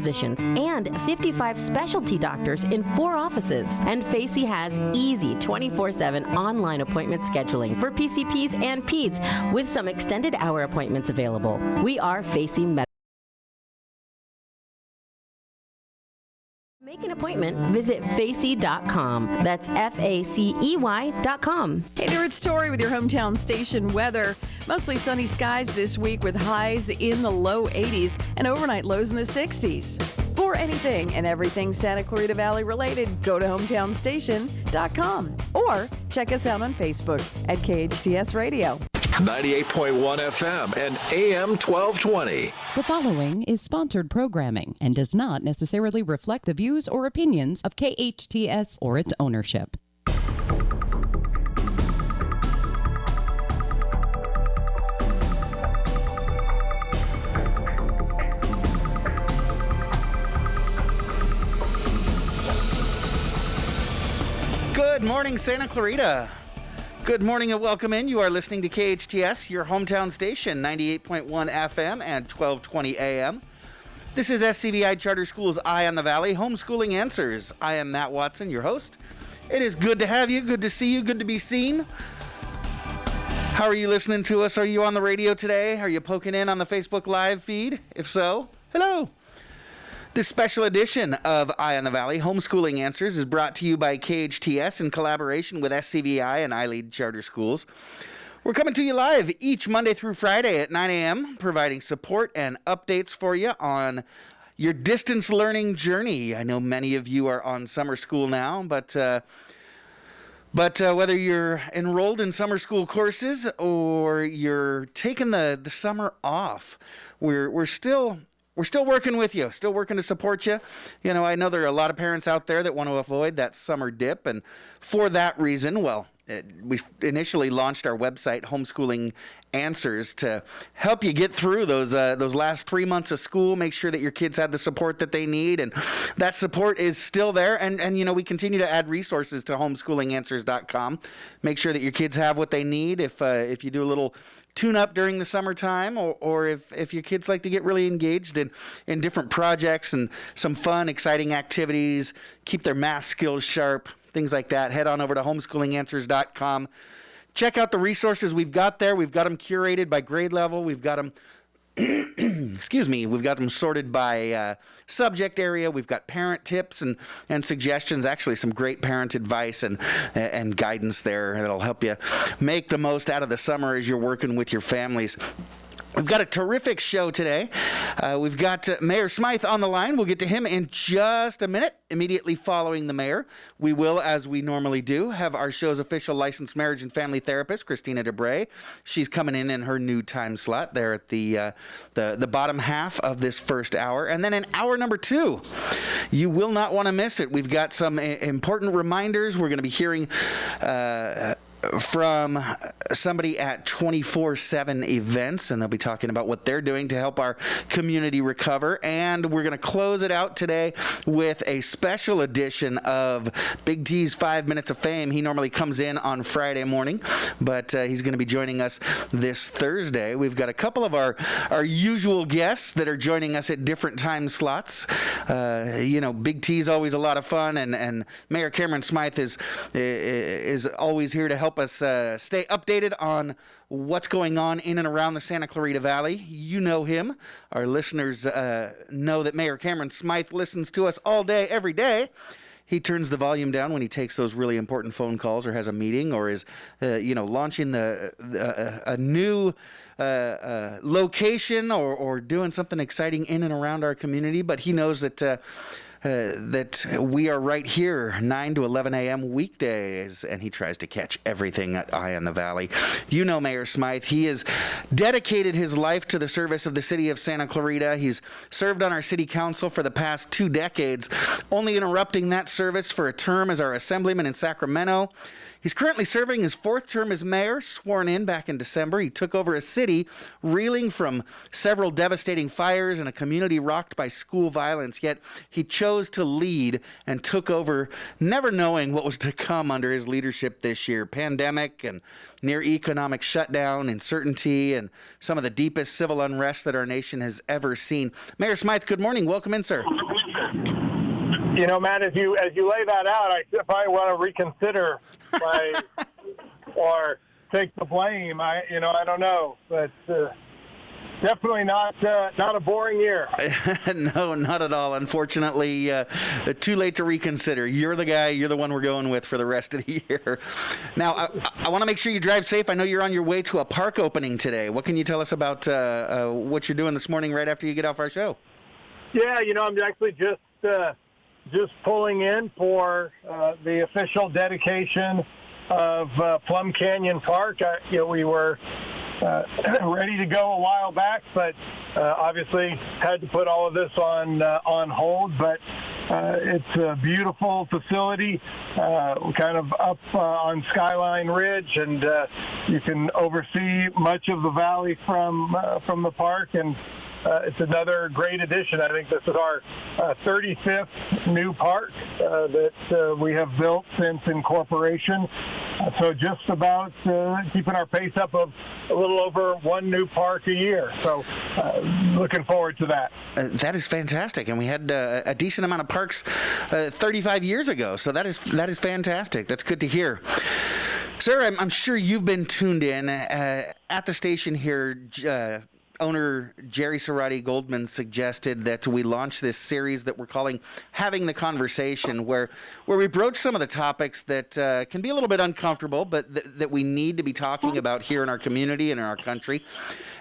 physicians and 55 specialty doctors in 4 offices. And FACI has easy 24/7 online appointment scheduling for PCPs and PEDS with some extended hour appointments available. We are FACI Medical. Make an appointment, visit FACI.com. That's FACEY.com. Hey there, it's Tori with your hometown station weather. Mostly sunny skies this week with highs in the low 80s and overnight lows in the 60s. For anything and everything Santa Clarita Valley related, go to hometownstation.com or check us out on Facebook at KHTS Radio. 98.1 FM and AM 1220. The following is sponsored programming and does not necessarily reflect the views or opinions of KHTS or its ownership. Good morning, Santa Clarita. Good morning and welcome in. You are listening to KHTS, your hometown station, 98.1 FM and 1220 AM. This is SCVi Charter Schools Eye on the Valley, Homeschooling Answers. I am Matt Watson, your host. It is good to have you, good to see you, good to be seen. How are you listening to us? Are you on the radio today? Are you poking in on the Facebook Live feed? If so, hello. This special edition of Eye on the Valley, Homeschooling Answers, is brought to you by KHTS in collaboration with SCVi and iLEAD Charter Schools. We're coming to you live each Monday through Friday at 9 a.m., providing support and updates for you on your distance learning journey. I know many of you are on summer school now, but whether you're enrolled in summer school courses or you're taking the summer off, we're still working with you, still working to support you. You know, I know there are a lot of parents out there that want to avoid that summer dip, and for that reason, we initially launched our website, Homeschooling Answers, to help you get through those last 3 months of school, make sure that your kids have the support that they need, and that support is still there. And you know, we continue to add resources to homeschoolinganswers.com. Make sure that your kids have what they need if you do a little tune-up during the summertime, or if your kids like to get really engaged in different projects and some fun, exciting activities, keep their math skills sharp, things like that, head on over to homeschoolinganswers.com. Check out the resources we've got there. We've got them curated by grade level. We've got them we've got them sorted by subject area. We've got parent tips and suggestions, actually some great parent advice and guidance there that'll help you make the most out of the summer as you're working with your families. We've got a terrific show today. We've got Mayor Smyth on the line. We'll get to him in just a minute. Immediately following the mayor, we will, as we normally do, have our show's official licensed marriage and family therapist, Christina DeBray. She's coming in her new time slot there at the bottom half of this first hour. And then in hour number 2, you will not want to miss it. We've got some important reminders. We're going to be hearing from somebody at 24/7 Events, and they'll be talking about what they're doing to help our community recover. And we're going to close it out today with a special edition of Big T's 5 Minutes of Fame. He normally comes in on Friday morning, but he's going to be joining us this Thursday. We've got a couple of our usual guests that are joining us at different time slots. You know, Big T's always a lot of fun, and Mayor Cameron Smyth is always here to help us stay updated on what's going on in and around the Santa Clarita Valley. You know him. Our listeners know that Mayor Cameron Smyth listens to us all day, every day. He turns the volume down when he takes those really important phone calls or has a meeting or is, launching a new location or doing something exciting in and around our community. But he knows that we are right here 9 to 11 a.m. weekdays, and he tries to catch everything at Eye on the Valley. You know Mayor Smyth. He has dedicated his life to the service of the city of Santa Clarita. He's served on our city council for the past 2 decades, only interrupting that service for a term as our assemblyman in Sacramento. He's currently serving his 4th term as mayor, sworn in back in December. He took over a city reeling from several devastating fires and a community rocked by school violence, yet he chose chose to lead and took over, never knowing what was to come under his leadership this year. Pandemic and near economic shutdown, uncertainty, and some of the deepest civil unrest that our nation has ever seen. Mayor Smyth, good morning. Welcome in, sir. You know, Matt, as you lay that out, I probably want to reconsider or take the blame. I don't know, but definitely not a boring year. No, not at all. Unfortunately, too late to reconsider. You're the guy. You're the one we're going with for the rest of the year. Now, I want to make sure you drive safe. I know you're on your way to a park opening today. What can you tell us about what you're doing this morning right after you get off our show? Yeah, I'm actually just pulling in for the official dedication of Plum Canyon Park. We were ready to go a while back, but obviously had to put all of this on hold. But it's a beautiful facility, kind of up on Skyline Ridge, and you can oversee much of the valley from the park. And it's another great addition. I think this is our 35th new park that we have built since incorporation. So just about keeping our pace up of a little over one new park a year. So looking forward to that. That is fantastic. And we had a decent amount of parks 35 years ago. So that is fantastic. That's good to hear. Sir, I'm sure you've been tuned in at the station here. Owner Jerry Cerati Goldman suggested that we launch this series that we're calling Having the Conversation, where we broach some of the topics that can be a little bit uncomfortable, but that we need to be talking about here in our community and in our country.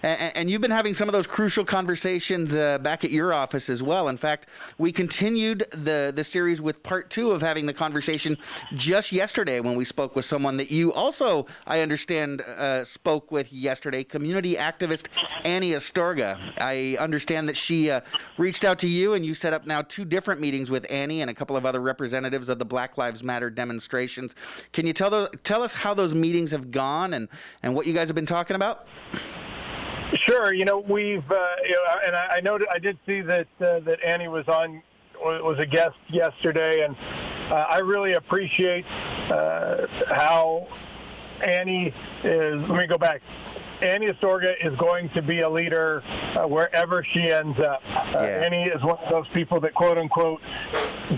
And you've been having some of those crucial conversations back at your office as well. In fact, we continued the series with part 2 of Having the Conversation just yesterday when we spoke with someone that you also, I understand, spoke with yesterday, community activist Annie Astorga. I understand that she reached out to you, and you set up now 2 different meetings with Annie and a couple of other representatives of the Black Lives Matter demonstrations. Can you tell us how those meetings have gone and what you guys have been talking about? Sure. We've and I know I did see that Annie was a guest yesterday, and I really appreciate how Annie is. Let me go back. Annie Astorga is going to be a leader wherever she ends up. Annie is one of those people that, quote unquote,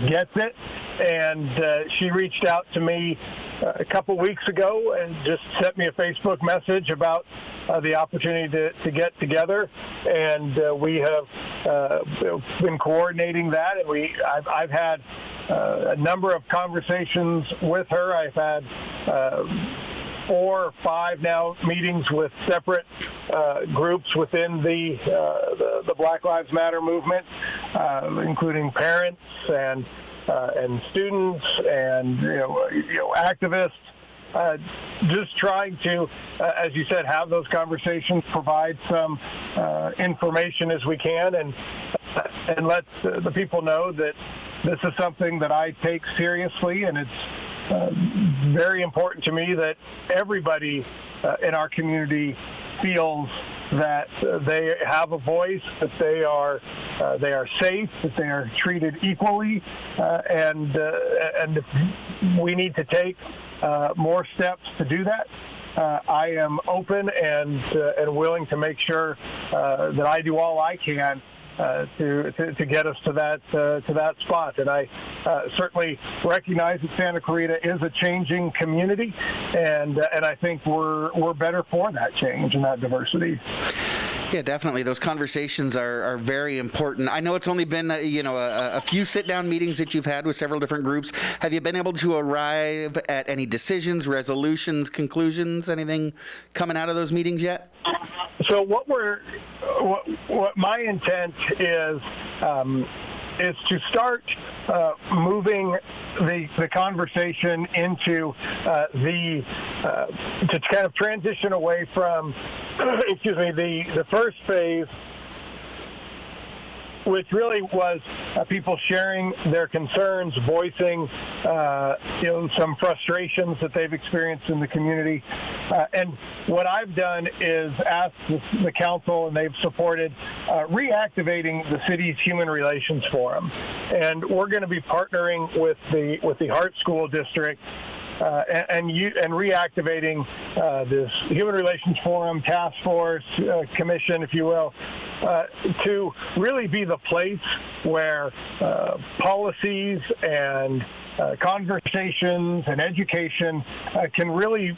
gets it. And she reached out to me a couple weeks ago and just sent me a Facebook message about the opportunity to get together. And we have been coordinating that. And I've had a number of conversations with her. I've had 4 or 5 now meetings with separate groups within the Black Lives Matter movement, including parents and students and activists. Just trying to, as you said, have those conversations, provide some information as we can, and let the people know that this is something that I take seriously, and it's very important to me that everybody in our community feels that they have a voice, that they are safe, that they are treated equally, and we need to take more steps to do that. I am open and willing to make sure that I do all I can to get us to that spot. And I certainly recognize that Santa Clarita is a changing community, and I think we're better for that change and that diversity. Yeah, definitely. Those conversations are very important. I know it's only been a few sit-down meetings that you've had with several different groups. Have you been able to arrive at any decisions, resolutions, conclusions, anything coming out of those meetings yet? So what my intent is to start moving the conversation into to kind of transition away from the first phase which really was people sharing their concerns, voicing some frustrations that they've experienced in the community. And what I've done is asked the council, and they've supported reactivating the city's Human Relations Forum. And we're going to be partnering with the Hart School District and reactivating this Human Relations Forum, Task Force, Commission, if you will, to really be the place where policies and conversations and education can really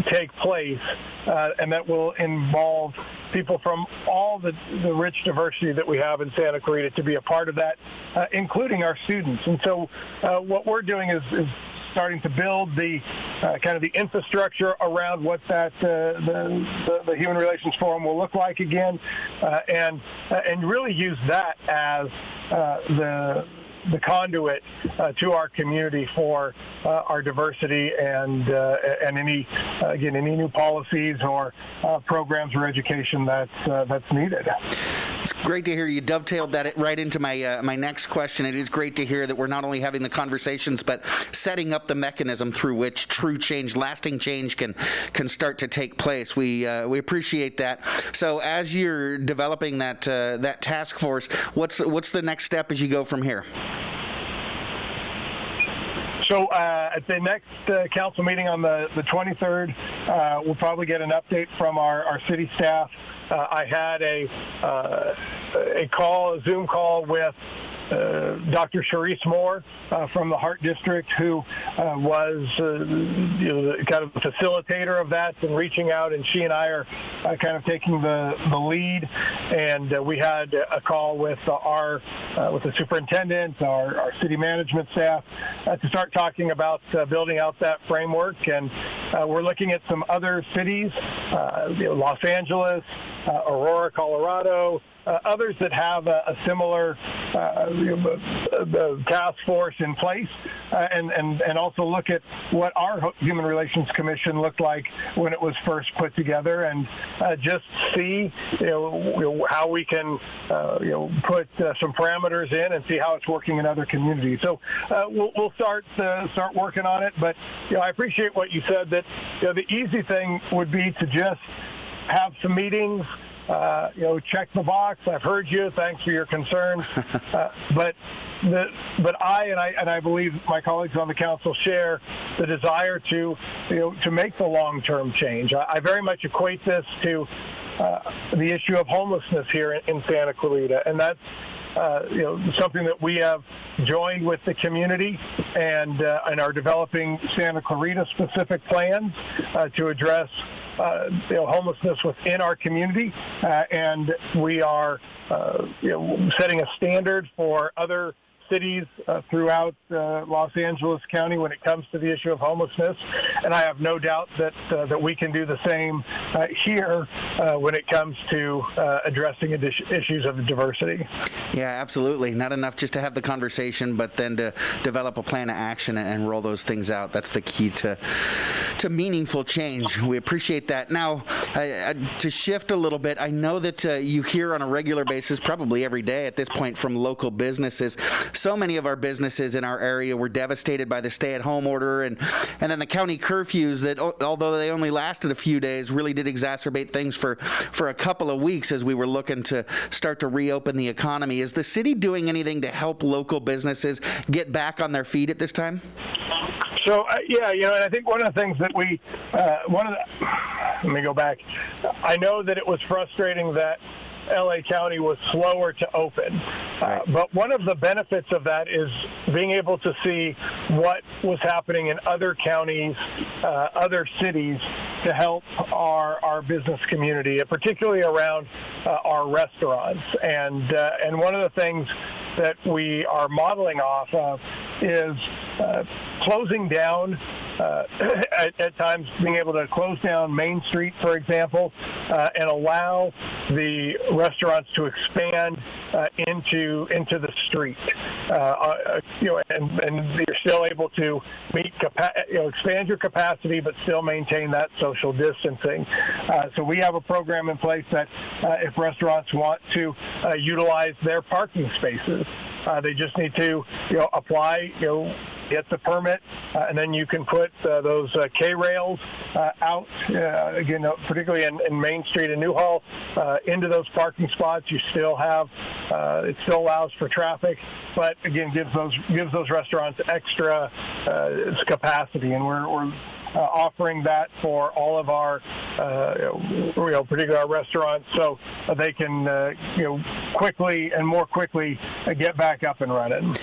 take place, and that will involve people from all the rich diversity that we have in Santa Clarita to be a part of that, including our students. And so what we're doing is starting to build the kind of the infrastructure around what that the Human Relations Forum will look like again, and really use that as the conduit to our community for our diversity and any new policies or programs or education that's needed. It's great to hear you dovetailed that right into my next question. It is great to hear that we're not only having the conversations, but setting up the mechanism through which true change, lasting change can start to take place. We appreciate that. So as you're developing that task force, what's the next step as you go from here? So at the next council meeting on the 23rd, we'll probably get an update from our city staff. I had a Zoom call with Dr. Sharice Moore from the Hart District, who was kind of the facilitator of that and reaching out, and she and I are kind of taking the lead. And we had a call with the superintendent, our city management staff, to start talking about building out that framework. And we're looking at some other cities, Los Angeles, Aurora, Colorado, others that have a similar task force in place, and also look at what our Human Relations Commission looked like when it was first put together, and just see how we can put some parameters in and see how it's working in other communities. So we'll start working on it. But I appreciate what you said, that the easy thing would be to just have some meetings. Check the box. I've heard you. Thanks for your concern. But I believe my colleagues on the council share the desire to make the long-term change. I very much equate this to the issue of homelessness here in Santa Clarita, and that's something that we have joined with the community and are developing Santa Clarita specific plans to address homelessness within our community, and we are setting a standard for other cities throughout Los Angeles County when it comes to the issue of homelessness, and I have no doubt that we can do the same here when it comes to addressing issues of diversity. Yeah, absolutely. Not enough just to have the conversation, but then to develop a plan of action and roll those things out. That's the key to meaningful change. We appreciate that. Now, to shift a little bit, I know that you hear on a regular basis, probably every day at this point, from local businesses. So many of our businesses in our area were devastated by the stay-at-home order, and then the county curfews that, although they only lasted a few days, really did exacerbate things for a couple of weeks as we were looking to start to reopen the economy. Is the city doing anything to help local businesses get back on their feet at this time? So, and I think one of the things that let me go back. I know that it was frustrating that LA County was slower to open. But one of the benefits of that is being able to see what was happening in other counties, other cities, to help our business community, particularly around our restaurants. And one of the things that we are modeling off of is closing down at times being able to close down Main Street, for example, and allow the restaurants to expand into the street. And you're still able to expand your capacity, but still maintain that social distancing. So we have a program in place that if restaurants want to utilize their parking spaces, they just need to apply, get the permit, and then you can put those K-rails out, again, particularly in Main Street and Newhall, into those parking spots. You still have, it still allows for traffic, but again, gives those restaurants extra capacity, and we're offering that for all of our, particularly our restaurants, so they can, more quickly get back up and running.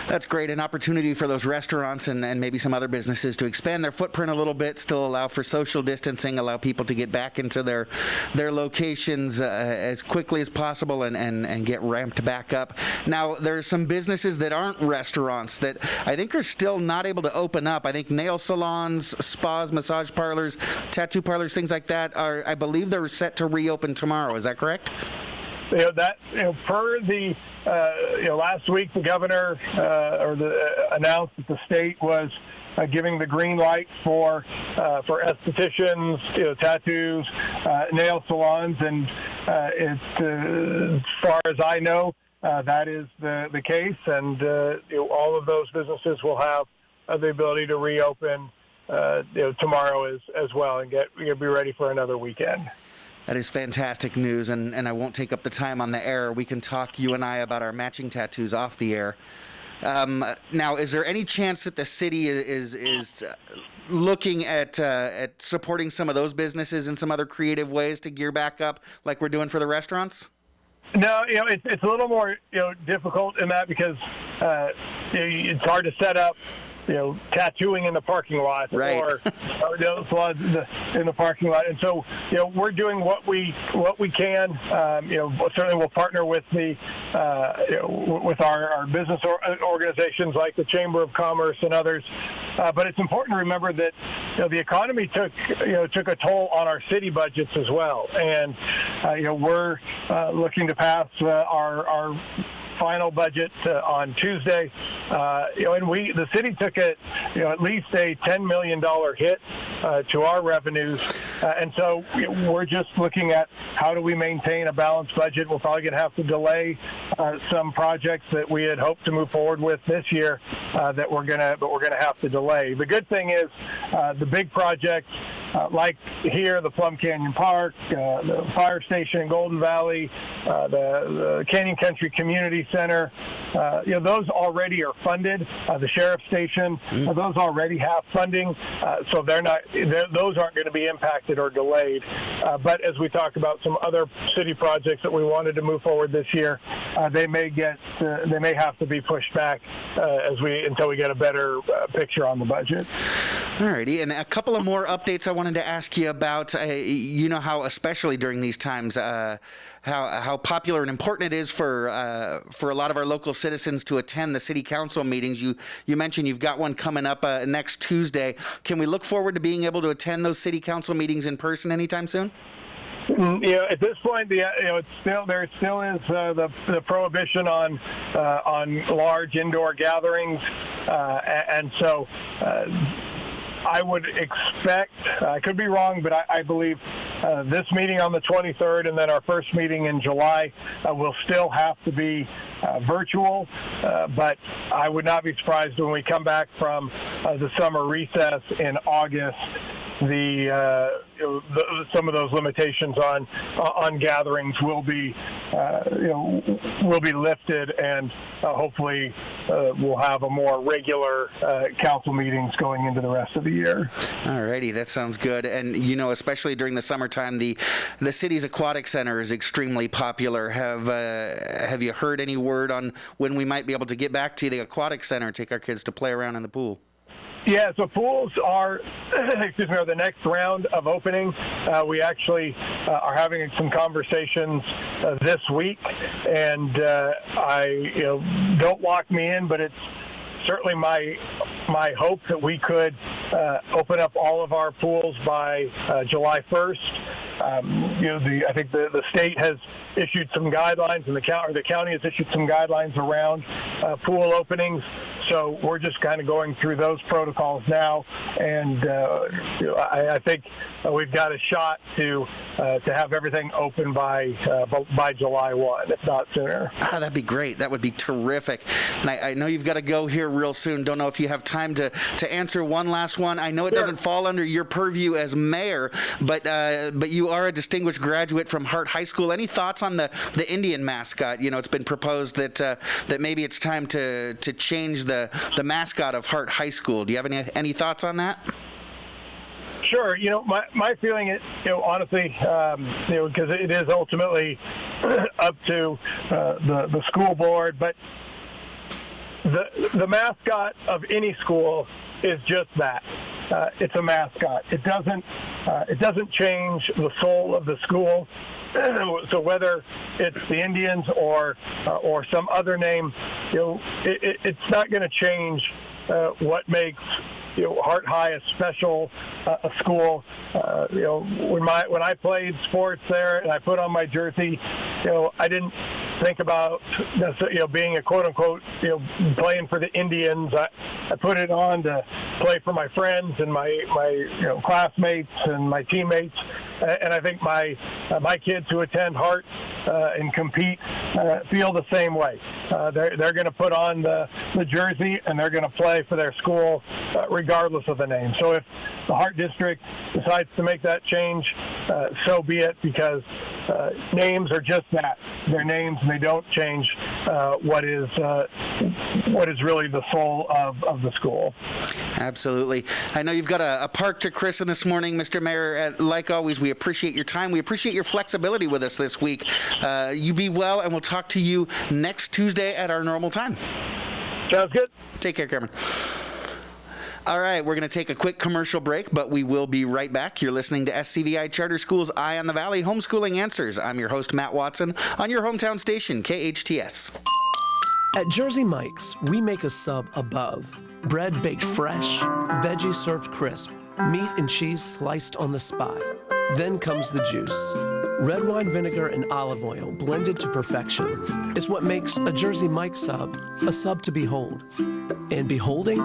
That's great. An opportunity for those restaurants and maybe some other businesses to expand their footprint a little bit, still allow for social distancing, allow people to get back into their locations as quickly as possible and get ramped back up. Now, there's some businesses that aren't restaurants that I think are still not able to open up. I think nail salons, spas, massage parlors, tattoo parlors, things like that I believe they're set to reopen tomorrow. Is that correct? Per the last week, the governor announced that the state was giving the green light for estheticians, tattoos, nail salons, and as far as I know, that is the case, and all of those businesses will have the ability to reopen tomorrow as well and be ready for another weekend. That is fantastic news, and I won't take up the time on the air. We can talk, you and I, about our matching tattoos off the air. Now, is there any chance that the city is looking at supporting some of those businesses in some other creative ways to gear back up like we're doing for the restaurants? No, it's a little more difficult in that because it's hard to set up tattooing in the parking lot, right, or salons in the parking lot, and so we're doing what we can. Certainly we'll partner with the with our business organizations like the Chamber of Commerce and others. But it's important to remember that the economy took a toll on our city budgets as well, and we're looking to pass our final budget on Tuesday, and the city took at least a $10 million hit to our revenues, and so we're just looking at how do we maintain a balanced budget. We're probably going to have to delay some projects that we had hoped to move forward with this year but we're going to have to delay. The good thing is the big projects like here, the Plum Canyon Park, the fire station in Golden Valley, the Canyon Country Community Center, those already are funded. The sheriff's station, those already have funding, so those aren't going to be impacted or delayed. But as we talk about some other city projects that we wanted to move forward this year, they may have to be pushed back until we get a better picture on the budget. All righty, and a couple of more updates I wanted to ask you about. How, especially during these times, how popular and important it is for a lot of our local citizens to attend the city council meetings. You mentioned you've got one coming up next Tuesday. Can we look forward to being able to attend those city council meetings in person anytime soon? At this point, there still is the prohibition on large indoor gatherings, and so. I would expect, I could be wrong, but I believe this meeting on the 23rd and then our first meeting in July will still have to be virtual, but I would not be surprised when we come back from the summer recess in August, some of those limitations on gatherings will be lifted, and hopefully we'll have a more regular council meetings going into the rest of the year. All righty, that sounds good. And especially during the summertime, the city's aquatic center is extremely popular. Have you heard any word on when we might be able to get back to the aquatic center and take our kids to play around in the pool? Yeah, so pools are the next round of opening. We actually are having some conversations this week, and don't lock me in, but it's certainly my hope that we could open up all of our pools by July 1st. I think the state has issued some guidelines, and the county has issued some guidelines around pool openings. So we're just kind of going through those protocols now, and I think we've got a shot to have everything open by July 1, if not sooner. That'd be great. That would be terrific. And I know you've got to go here real soon. Don't know if you have time to answer one last one. I know it doesn't fall under your purview as mayor, but you are a distinguished graduate from Hart High School. Any thoughts on the Indian mascot? It's been proposed that maybe it's time to change the mascot of Hart High School. Do you have any thoughts on that? Sure. My feeling is, honestly, because it is ultimately up to the school board, but the mascot of any school is just that. It's a mascot. It doesn't change the soul of the school. So whether it's the Indians or some other name, it's not going to change what makes Hart High a special a school. When I played sports there and I put on my jersey, I didn't think about being a quote unquote playing for the Indians. I put it on to play for my friends and my classmates and my teammates. And I think my kids who attend Hart and compete feel the same way. They're going to put on the jersey and they're going to play for their school regardless of the name. So if the Hart District decides to make that change, so be it, because names are just that. They're names, and they don't change what is really the soul of the school. Absolutely. I know you've got a park to christen this morning, Mr. Mayor. Like always, we appreciate your time. We appreciate your flexibility with us this week. You be well, and we'll talk to you next Tuesday at our normal time. Sounds good. Take care, Cameron. All right, we're going to take a quick commercial break, but we will be right back. You're listening to SCVi Charter Schools Eye on the Valley Homeschooling Answers. I'm your host, Matt Watson, on your hometown station, KHTS. At Jersey Mike's, we make a sub above. Bread baked fresh, veggies served crisp, meat and cheese sliced on the spot. Then comes the juice. Red wine vinegar and olive oil blended to perfection. It's what makes a Jersey Mike's sub a sub to behold. And beholding?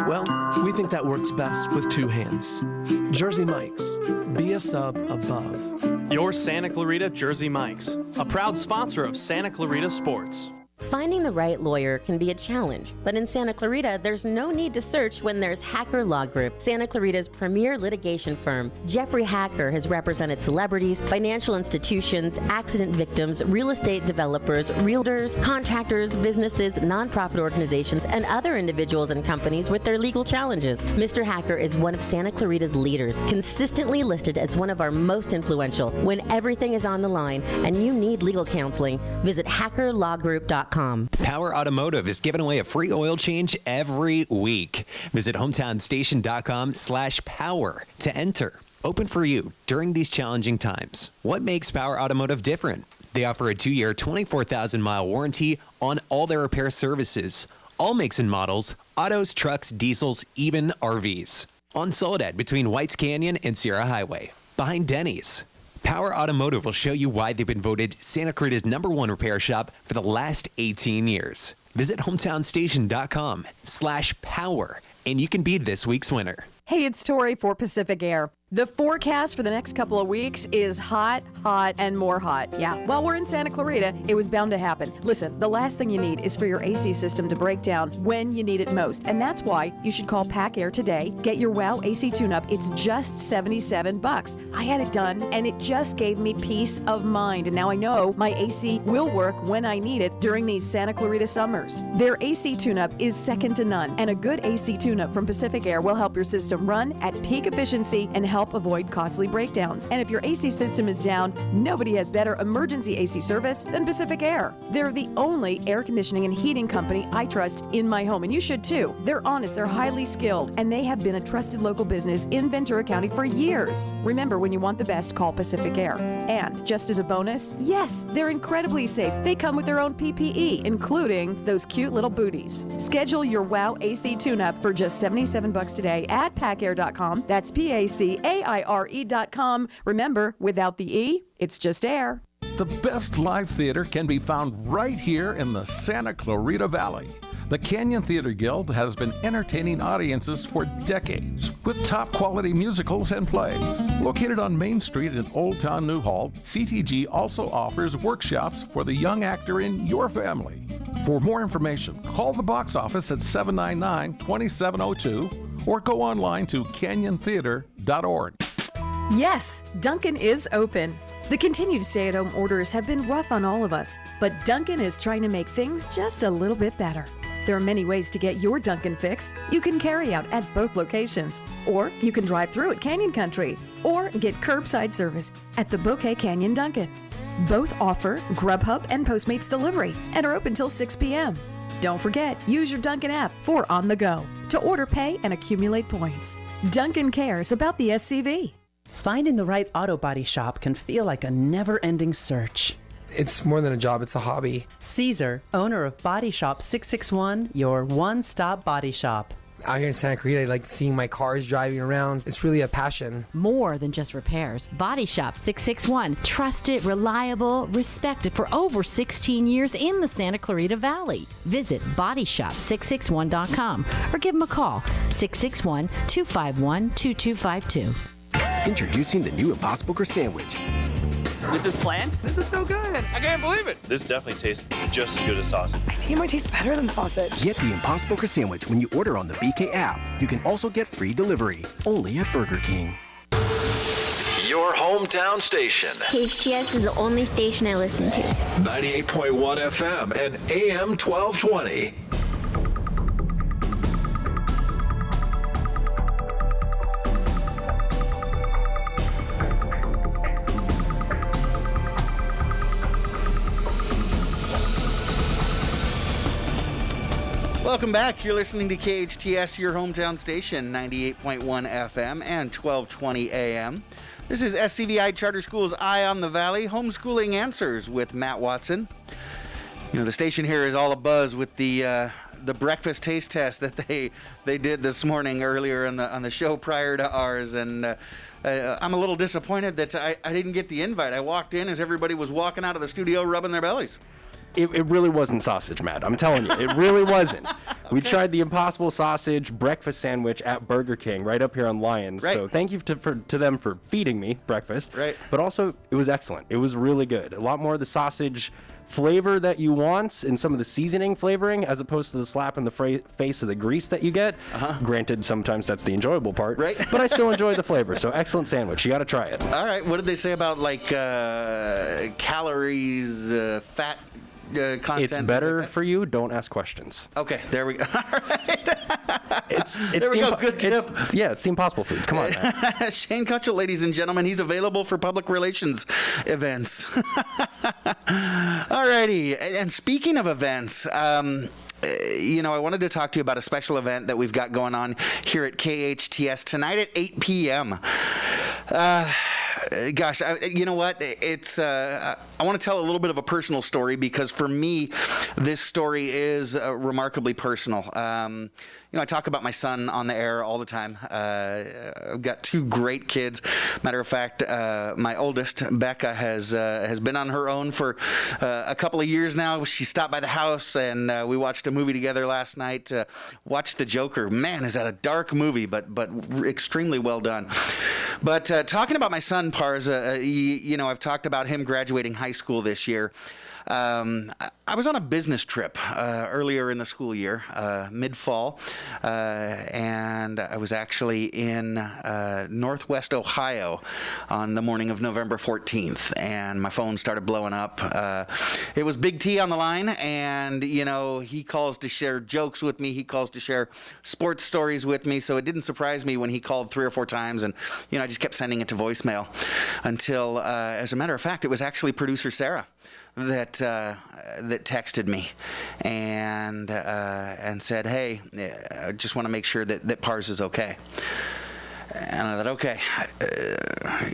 Well, we think that works best with two hands. Jersey Mike's. Be a sub above. Your Santa Clarita Jersey Mike's, a proud sponsor of Santa Clarita Sports. Finding the right lawyer can be a challenge, but in Santa Clarita, there's no need to search when there's Hacker Law Group, Santa Clarita's premier litigation firm. Jeffrey Hacker has represented celebrities, financial institutions, accident victims, real estate developers, realtors, contractors, businesses, nonprofit organizations, and other individuals and companies with their legal challenges. Mr. Hacker is one of Santa Clarita's leaders, consistently listed as one of our most influential. When everything is on the line and you need legal counseling, visit hackerlawgroup.com. Power Automotive is giving away a free oil change every week. Visit hometownstation.com/power to enter. Open for you during these challenging times. What makes Power Automotive different? They offer a 2-year, 24,000-mile warranty on all their repair services. All makes and models, autos, trucks, diesels, even RVs. On Soledad between Whites Canyon and Sierra Highway. Behind Denny's. Power Automotive will show you why they've been voted Santa Clarita's #1 repair shop for the last 18 years. Visit hometownstation.com/power and you can be this week's winner. Hey, it's Tori for Pacific Air. The forecast for the next couple of weeks is hot, hot, and more hot. Yeah, while we're in Santa Clarita, it was bound to happen. Listen, the last thing you need is for your AC system to break down when you need it most. And that's why you should call Pack Air today. Get your WOW AC tune-up. It's just $77. I had it done, and it just gave me peace of mind. And now I know my AC will work when I need it during these Santa Clarita summers. Their AC tune-up is second to none. And a good AC tune-up from Pacific Air will help your system run at peak efficiency and help help avoid costly breakdowns. And if your AC system is down, nobody has better emergency AC service than Pacific Air. They're the only air conditioning and heating company I trust in my home, and you should too. They're honest, they're highly skilled, and they have been a trusted local business in Ventura County for years. Remember, when you want the best, call Pacific Air. And just as a bonus, yes, they're incredibly safe. They come with their own PPE, including those cute little booties. Schedule your WOW AC tune-up for just $77 today at pacair.com. That's PACAIRE.com. Remember, without the E, it's just air. The best live theater can be found right here in the Santa Clarita Valley. The Canyon Theater Guild has been entertaining audiences for decades with top quality musicals and plays. Located on Main Street in Old Town Newhall, CTG also offers workshops for the young actor in your family. For more information, call the box office at 799-2702 or go online to canyontheater.org. Yes, Dunkin' is open. The continued stay-at-home orders have been rough on all of us, but Dunkin' is trying to make things just a little bit better. There are many ways to get your Dunkin' fix. You can carry out at both locations, or you can drive through at Canyon Country, or get curbside service at the Bouquet Canyon Dunkin'. Both offer Grubhub and Postmates delivery and are open till 6 p.m. Don't forget, use your Dunkin' app for on the go to order, pay, and accumulate points. Dunkin' cares about the SCV. Finding the right auto body shop can feel like a never-ending search. It's more than a job, it's a hobby. Caesar, owner of Body Shop 661, your one-stop body shop. Out here in Santa Clarita, I like seeing my cars driving around. It's really a passion. More than just repairs. Body Shop 661. Trusted, reliable, respected for over 16 years in the Santa Clarita Valley. Visit bodyshop661.com or give them a call, 661-251-2252. Introducing the new Impossible Burger Sandwich. This is plants? This is so good. I can't believe it. This definitely tastes just as good as sausage. I think it might taste better than sausage. Get the Impossible Burger Sandwich when you order on the BK app. You can also get free delivery, only at Burger King. Your hometown station. KHTS is the only station I listen to. 98.1 FM and AM 1220. Welcome back. You're listening to KHTS, your hometown station, 98.1 FM and 1220 AM. This is SCVi Charter Schools Eye on the Valley, Homeschooling Answers with Matt Watson. You know, the station here is all abuzz with the breakfast taste test that they did this morning earlier on the show prior to ours, and I'm a little disappointed that I didn't get the invite. I walked in as everybody was walking out of the studio rubbing their bellies. It really wasn't sausage, Matt. I'm telling you, it really wasn't. Okay. We tried the Impossible Sausage breakfast sandwich at Burger King right up here on Lyons. Right. So thank you to them for feeding me breakfast. Right. But also, it was excellent. It was really good. A lot more of the sausage flavor that you want and some of the seasoning flavoring as opposed to the slap in the face of the grease that you get. Granted, sometimes that's the enjoyable part. Right. But I still enjoy the flavor. So excellent sandwich. You got to try it. All right. What did they say about like calories, fat? Content, it's better for you. Don't ask questions. Okay, there we go. All right. There we go. Good tip. It's the Impossible Foods. Come on, man. Shane Kutchell, ladies and gentlemen, he's available for public relations events. All righty. And speaking of events, you know, I wanted to talk to you about a special event that we've got going on here at KHTS tonight at 8 p.m. Gosh, you know what? It's I want to tell a little bit of a personal story because for me, this story is remarkably personal. You know, I talk about my son on the air all the time. I've got two great kids. Matter of fact, my oldest, Becca, has been on her own for a couple of years now. She stopped by the house and we watched a movie together last night. Watched The Joker. Man, is that a dark movie, but extremely well done. But talking about my son, Pars, you know, I've talked about him graduating high school this year. I I was on a business trip earlier in the school year, mid-fall, and I was actually in Northwest Ohio on the morning of November 14th, and my phone started blowing up. It was Big T on the line, and, you know, he calls to share jokes with me. He calls to share sports stories with me, so it didn't surprise me when he called 3 or 4 times, and, you know, I just kept sending it to voicemail until, as a matter of fact, it was actually producer Sarah that texted me and said, "Hey, I just want to make sure that Pars is okay." And I thought, okay,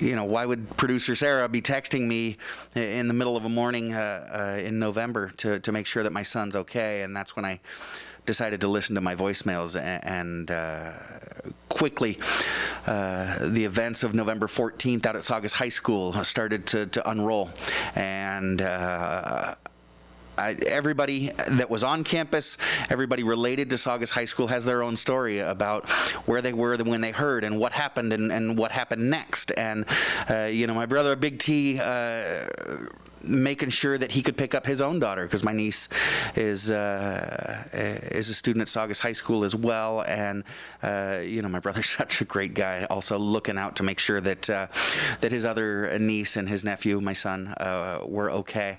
you know, why would producer Sarah be texting me in the middle of a morning in November to make sure that my son's okay? And that's when I decided to listen to my voicemails, and quickly the events of November 14th out at Saugus High School started to unroll. And everybody that was on campus, everybody related to Saugus High School has their own story about where they were when they heard and what happened and what happened next. And, you know, my brother, Big T, making sure that he could pick up his own daughter, because my niece is a student at Saugus High School as well. And, you know, my brother's such a great guy, also looking out to make sure that that his other niece and his nephew, my son, were okay.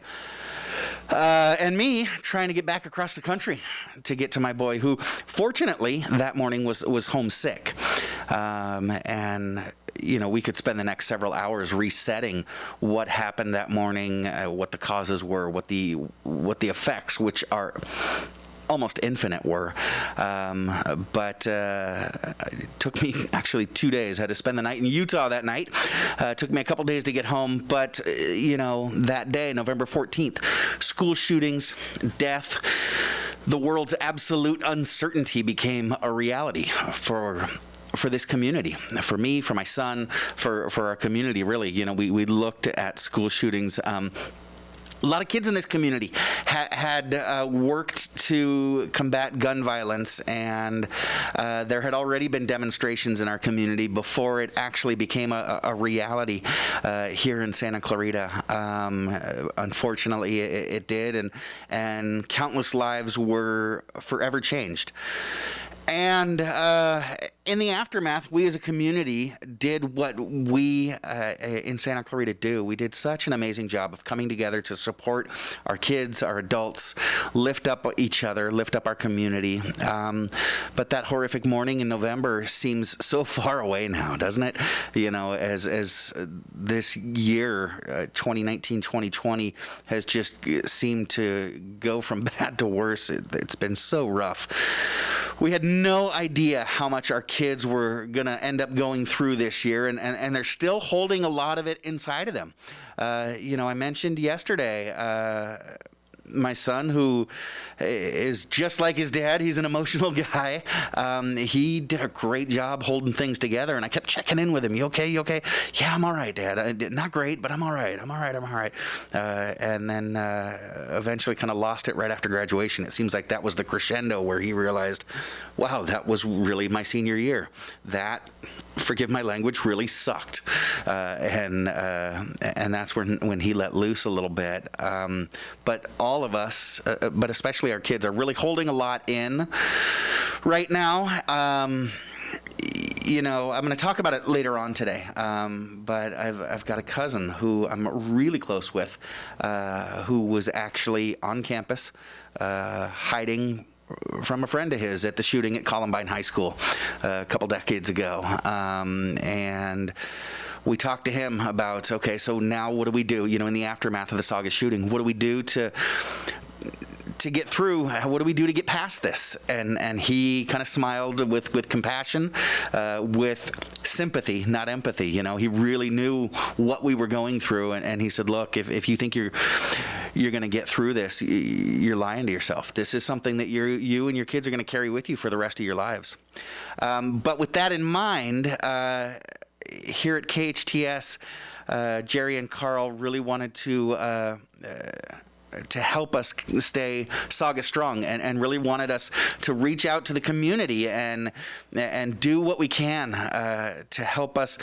And me trying to get back across the country to get to my boy, who fortunately that morning was homesick. And, you know, we could spend the next several hours resetting what happened that morning, what the causes were, what the effects, which are almost infinite, were. But it took me actually 2 days. I had to spend the night in Utah that night. It took me a couple days to get home. But, you know, that day, November 14th, school shootings, death, the world's absolute uncertainty became a reality for this community, for me, for my son, for our community, really. You know, we looked at school shootings. A lot of kids in this community had worked to combat gun violence, and there had already been demonstrations in our community before it actually became a reality here in Santa Clarita. Unfortunately, it did, and countless lives were forever changed. And in the aftermath, we as a community did what we in Santa Clarita do. We did such an amazing job of coming together to support our kids, our adults, lift up each other, lift up our community. But that horrific morning in November seems so far away now, doesn't it? You know, as this year, 2019, 2020, has just seemed to go from bad to worse. It's been so rough. We had no idea how much our kids were going to end up going through this year, and they're still holding a lot of it inside of them. You know, I mentioned yesterday my son, who is just like his dad. He's an emotional guy. He did a great job holding things together, and I kept checking in with him. You okay? You okay? Yeah, I'm all right, Dad. Not great, but I'm all right. I'm all right. And then eventually kind of lost it right after graduation. It seems like that was the crescendo where he realized, wow, that was really my senior year. That, forgive my language, really sucked. And that's when he let loose a little bit. But all of us, but especially our kids, are really holding a lot in right now. You know, I'm going to talk about it later on today, but I've got a cousin who I'm really close with, who was actually on campus, hiding from a friend of his at the shooting at Columbine High School a couple decades ago. And we talked to him about, okay, so now what do we do? You know, in the aftermath of the Saugus shooting, what do we do to get through? What do we do to get past this? And he kind of smiled with compassion, with sympathy, not empathy. You know, he really knew what we were going through, and he said, look, if you think you're going to get through this, you're lying to yourself. This is something that you and your kids are going to carry with you for the rest of your lives. But with that in mind, here at KHTS, Jerry and Carl really wanted to help us stay Saugus strong, and really wanted us to reach out to the community and do what we can to help us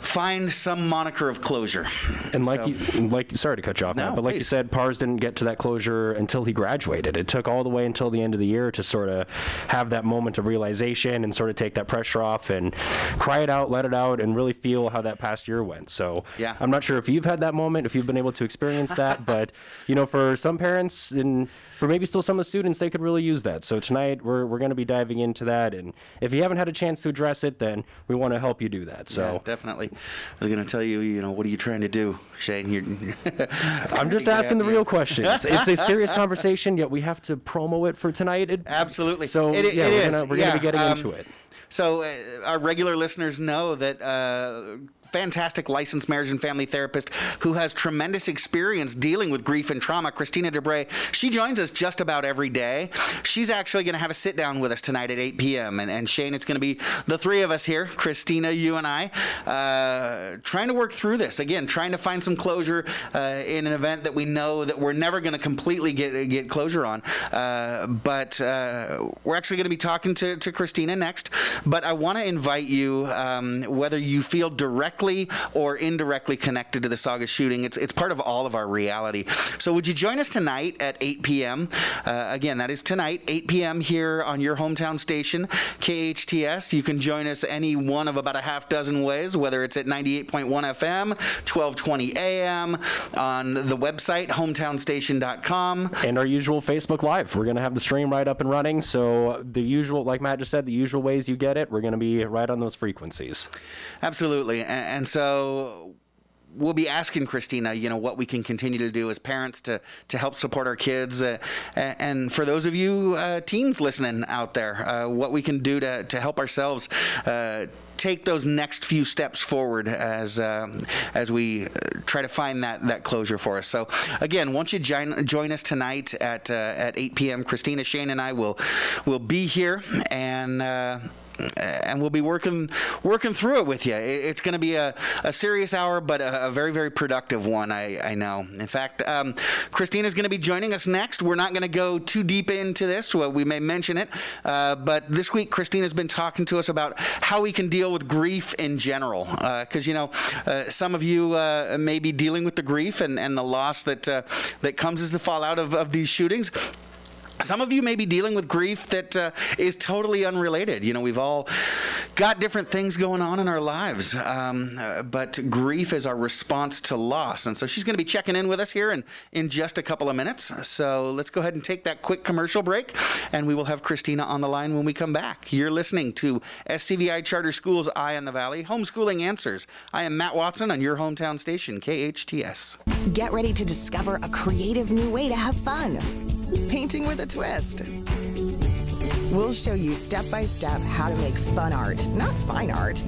find some moniker of closure. And sorry to cut you off, Matt, but like you said, Pars didn't get to that closure until he graduated. It took all the way until the end of the year to sort of have that moment of realization and sort of take that pressure off and cry it out, let it out, and really feel how that past year went. So I'm not sure if you've had that moment, if you've been able to experience that, but for some parents and for maybe still some of the students, they could really use that. So tonight we're going to be diving into that, and if you haven't had a chance to address it, then we want to help you do that. So definitely. I was going to tell you, what are you trying to do, Shane? I'm just asking the real questions. It's a serious conversation, yet we have to promo it for tonight. Absolutely. So we're going to be getting into it. So our regular listeners know that fantastic licensed marriage and family therapist who has tremendous experience dealing with grief and trauma, Christina Debray. She joins us just about every day. She's actually going to have a sit down with us tonight at 8 p.m. And Shane, it's going to be the three of us here, Christina, you and I, trying to work through this. Again, trying to find some closure in an event that we know that we're never going to completely get closure on. But we're actually going to be talking to Christina next. But I want to invite you, whether you feel directly or indirectly connected to the Sauga shooting, it's part of all of our reality. So would you join us tonight at 8 p.m.? Again, that is tonight, 8 p.m. here on your hometown station, KHTS. You can join us any one of about a half dozen ways, whether it's at 98.1 FM, 1220 AM, on the website, hometownstation.com. And our usual Facebook Live. We're going to have the stream right up and running. So the usual, like Matt just said, the usual ways you get it, we're going to be right on those frequencies. Absolutely. And so we'll be asking Christina, what we can continue to do as parents to help support our kids. And for those of you teens listening out there, what we can do to help ourselves take those next few steps forward as we try to find that closure for us. So again, won't you join us tonight at 8 p.m. Christina, Shane, and I will be here, and we'll be working through it with you. It's going to be a serious hour, but a very, very productive one, I know. In fact, Christina's going to be joining us next. We're not going to go too deep into this. Well, we may mention it, but this week Christina's been talking to us about how we can deal with grief in general. Because, some of you may be dealing with the grief and the loss that comes as the fallout of these shootings. Some of you may be dealing with grief that is totally unrelated. We've all got different things going on in our lives, but grief is our response to loss. And so she's going to be checking in with us here in just a couple of minutes. So let's go ahead and take that quick commercial break, and we will have Christina on the line when we come back. You're listening to SCVi Charter Schools Eye on the Valley, Homeschooling Answers. I am Matt Watson on your hometown station, KHTS. Get ready to discover a creative new way to have fun. Painting with a twist. We'll show you step by step how to make fun art, not fine art.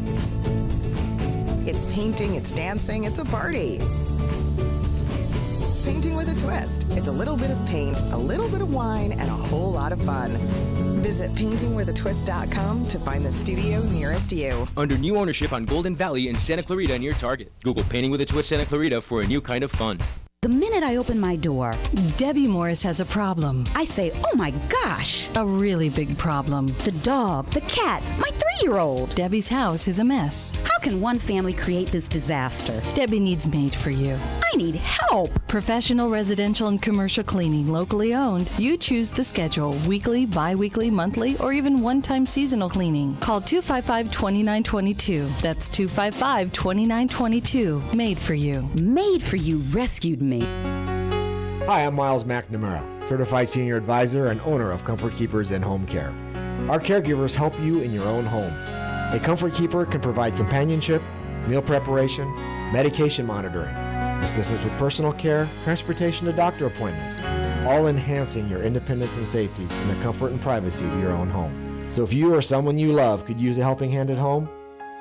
It's painting, it's dancing, it's a party. Painting with a twist. It's a little bit of paint, a little bit of wine, and a whole lot of fun. Visit paintingwithatwist.com to find the studio nearest you. Under new ownership on Golden Valley in Santa Clarita near Target. Google Painting with a Twist Santa Clarita for a new kind of fun. The minute I open my door, Debbie Morris has a problem. I say, oh my gosh. A really big problem. The dog, the cat, my 3-year-old. Debbie's house is a mess. How can one family create this disaster? Debbie needs Made for You. I need help. Professional residential and commercial cleaning, locally owned. You choose the schedule, weekly, bi-weekly, monthly, or even one-time seasonal cleaning. Call 255-2922. That's 255-2922. Made for You. Made for You rescued me. Hi, I'm Miles McNamara, Certified Senior Advisor and owner of Comfort Keepers in Home Care. Our caregivers help you in your own home. A Comfort Keeper can provide companionship, meal preparation, medication monitoring, assistance with personal care, transportation to doctor appointments, all enhancing your independence and safety in the comfort and privacy of your own home. So if you or someone you love could use a helping hand at home,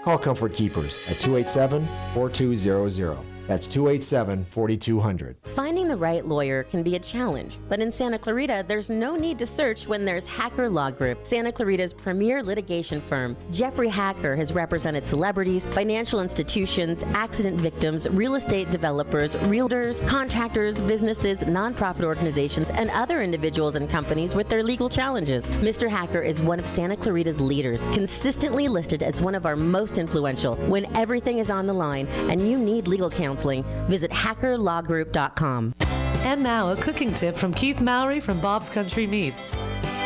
call Comfort Keepers at 287-4200. That's 287-4200. Finding the right lawyer can be a challenge, but in Santa Clarita, there's no need to search when there's Hacker Law Group, Santa Clarita's premier litigation firm. Jeffrey Hacker has represented celebrities, financial institutions, accident victims, real estate developers, realtors, contractors, businesses, nonprofit organizations, and other individuals and companies with their legal challenges. Mr. Hacker is one of Santa Clarita's leaders, consistently listed as one of our most influential. When everything is on the line and you need legal counseling, visit hackerlawgroup.com. And now a cooking tip from Keith Mowry from Bob's Country Meats.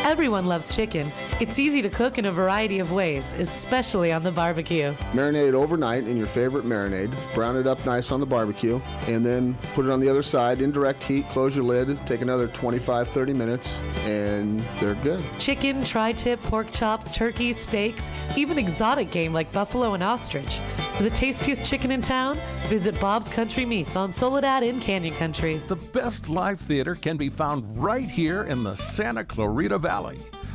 Everyone loves chicken. It's easy to cook in a variety of ways, especially on the barbecue. Marinate it overnight in your favorite marinade. Brown it up nice on the barbecue, and then put it on the other side in direct heat. Close your lid. Take another 25-30 minutes, and they're good. Chicken, tri-tip, pork chops, turkey, steaks, even exotic game like buffalo and ostrich. For the tastiest chicken in town, visit Bob's Country Meats on Soledad in Canyon Country. The best live theater can be found right here in the Santa Clarita Valley.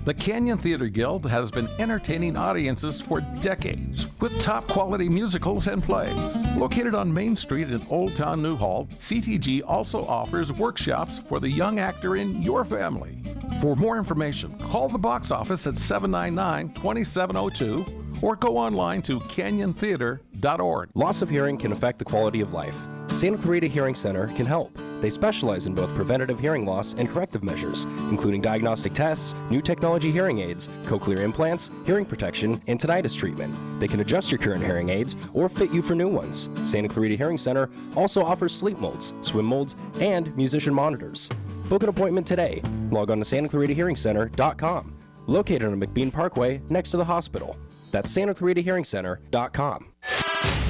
The Canyon Theater Guild has been entertaining audiences for decades with top quality musicals and plays. Located on Main Street in Old Town Newhall, CTG also offers workshops for the young actor in your family. For more information, call the box office at 799-2702 or go online to canyontheater.org. Loss of hearing can affect the quality of life. Santa Clarita Hearing Center can help. They specialize in both preventative hearing loss and corrective measures, including diagnostic tests, new technology hearing aids, cochlear implants, hearing protection, and tinnitus treatment. They can adjust your current hearing aids or fit you for new ones. Santa Clarita Hearing Center also offers sleep molds, swim molds, and musician monitors. Book an appointment today. Log on to SantaClaritaHearingCenter.com. Located on McBean Parkway next to the hospital. That's SantaClaritaHearingCenter.com.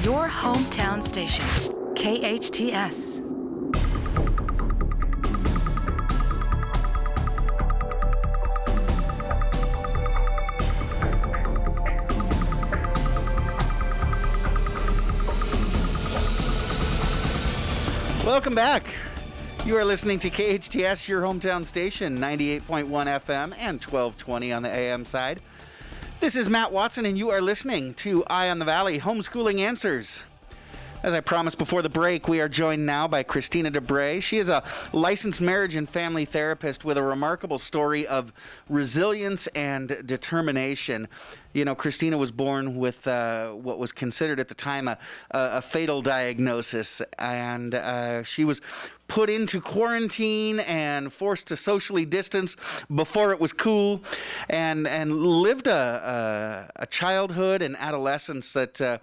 Your hometown station, KHTS. Welcome back. You are listening to KHTS, your hometown station, 98.1 FM and 1220 on the AM side. This is Matt Watson, and you are listening to Eye on the Valley, Homeschooling Answers. As I promised before the break, we are joined now by Christina DeBray. She is a licensed marriage and family therapist with a remarkable story of resilience and determination. You know, Christina was born with what was considered at the time a fatal diagnosis, and she was put into quarantine and forced to socially distance before it was cool, and lived a childhood and adolescence that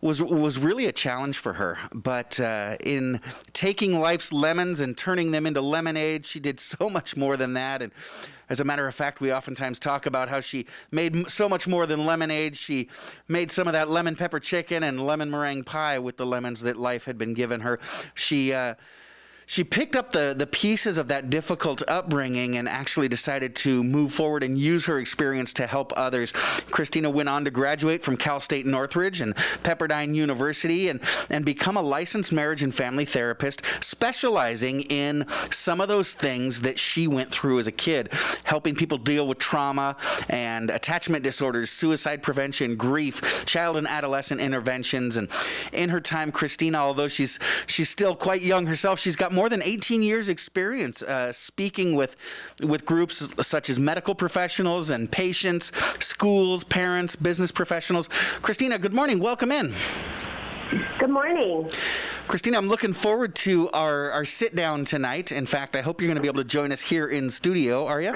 was really a challenge for her. But in taking life's lemons and turning them into lemonade, she did so much more than that. And as a matter of fact, we oftentimes talk about how she made so much more than lemonade. She made some of that lemon pepper chicken and lemon meringue pie with the lemons that life had been given her. She picked up the pieces of that difficult upbringing and actually decided to move forward and use her experience to help others. Christina went on to graduate from Cal State Northridge and Pepperdine University and become a licensed marriage and family therapist, specializing in some of those things that she went through as a kid, helping people deal with trauma and attachment disorders, suicide prevention, grief, child and adolescent interventions. And in her time, Christina, although she's still quite young herself, she's got more than 18 years experience speaking with groups such as medical professionals and patients, schools, parents, business professionals. Christina, good morning. Welcome in. Good morning. Christina, I'm looking forward to our sit down tonight. In fact, I hope you're going to be able to join us here in studio. Are you?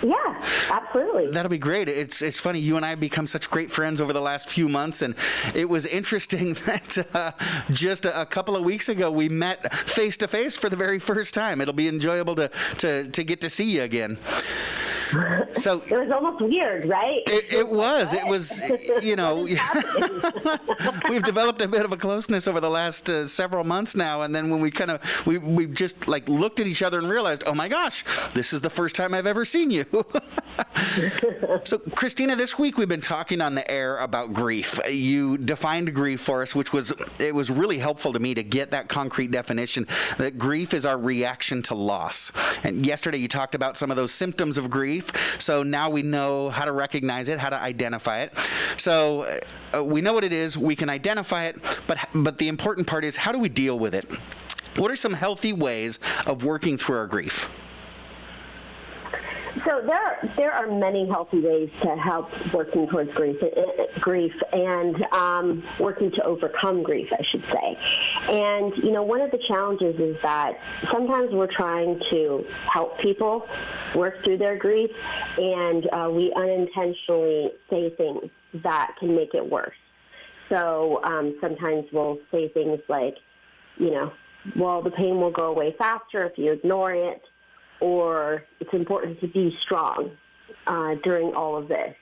Yeah, absolutely. That'll be great. It's funny, you and I have become such great friends over the last few months, and it was interesting that just a couple of weeks ago we met face to face for the very first time. It'll be enjoyable to get to see you again. So it was almost weird, right? It was, you know, we've developed a bit of a closeness over the last several months now, and then when we just like looked at each other and realized, oh my gosh, this is the first time I've ever seen you. So Christina, this week we've been talking on the air about grief. You defined grief for us, which was really helpful to me to get that concrete definition that grief is our reaction to loss. And yesterday you talked about some of those symptoms of grief. grief. So now we know how to recognize it, how to identify it. So we know what it is, we can identify it, but the important part is, how do we deal with it? What are some healthy ways of working through our grief? So there are many healthy ways to help working towards grief and working to overcome grief, I should say. And, one of the challenges is that sometimes we're trying to help people work through their grief, and we unintentionally say things that can make it worse. So sometimes we'll say things like, well, the pain will go away faster if you ignore it, or it's important to be strong during all of this.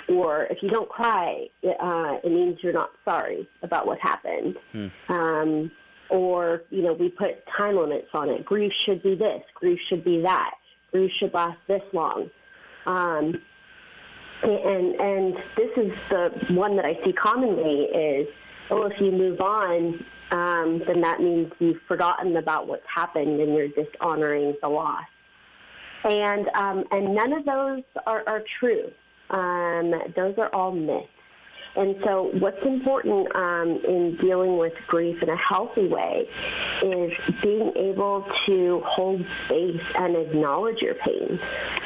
Or if you don't cry, it means you're not sorry about what happened. Or, we put time limits on it. Grief should be this. Grief should be that. Grief should last this long. And this is the one that I see commonly is, if you move on, then that means you've forgotten about what's happened and you're dishonoring the loss. And none of those are true. Those are all myths. And so what's important in dealing with grief in a healthy way is being able to hold space and acknowledge your pain.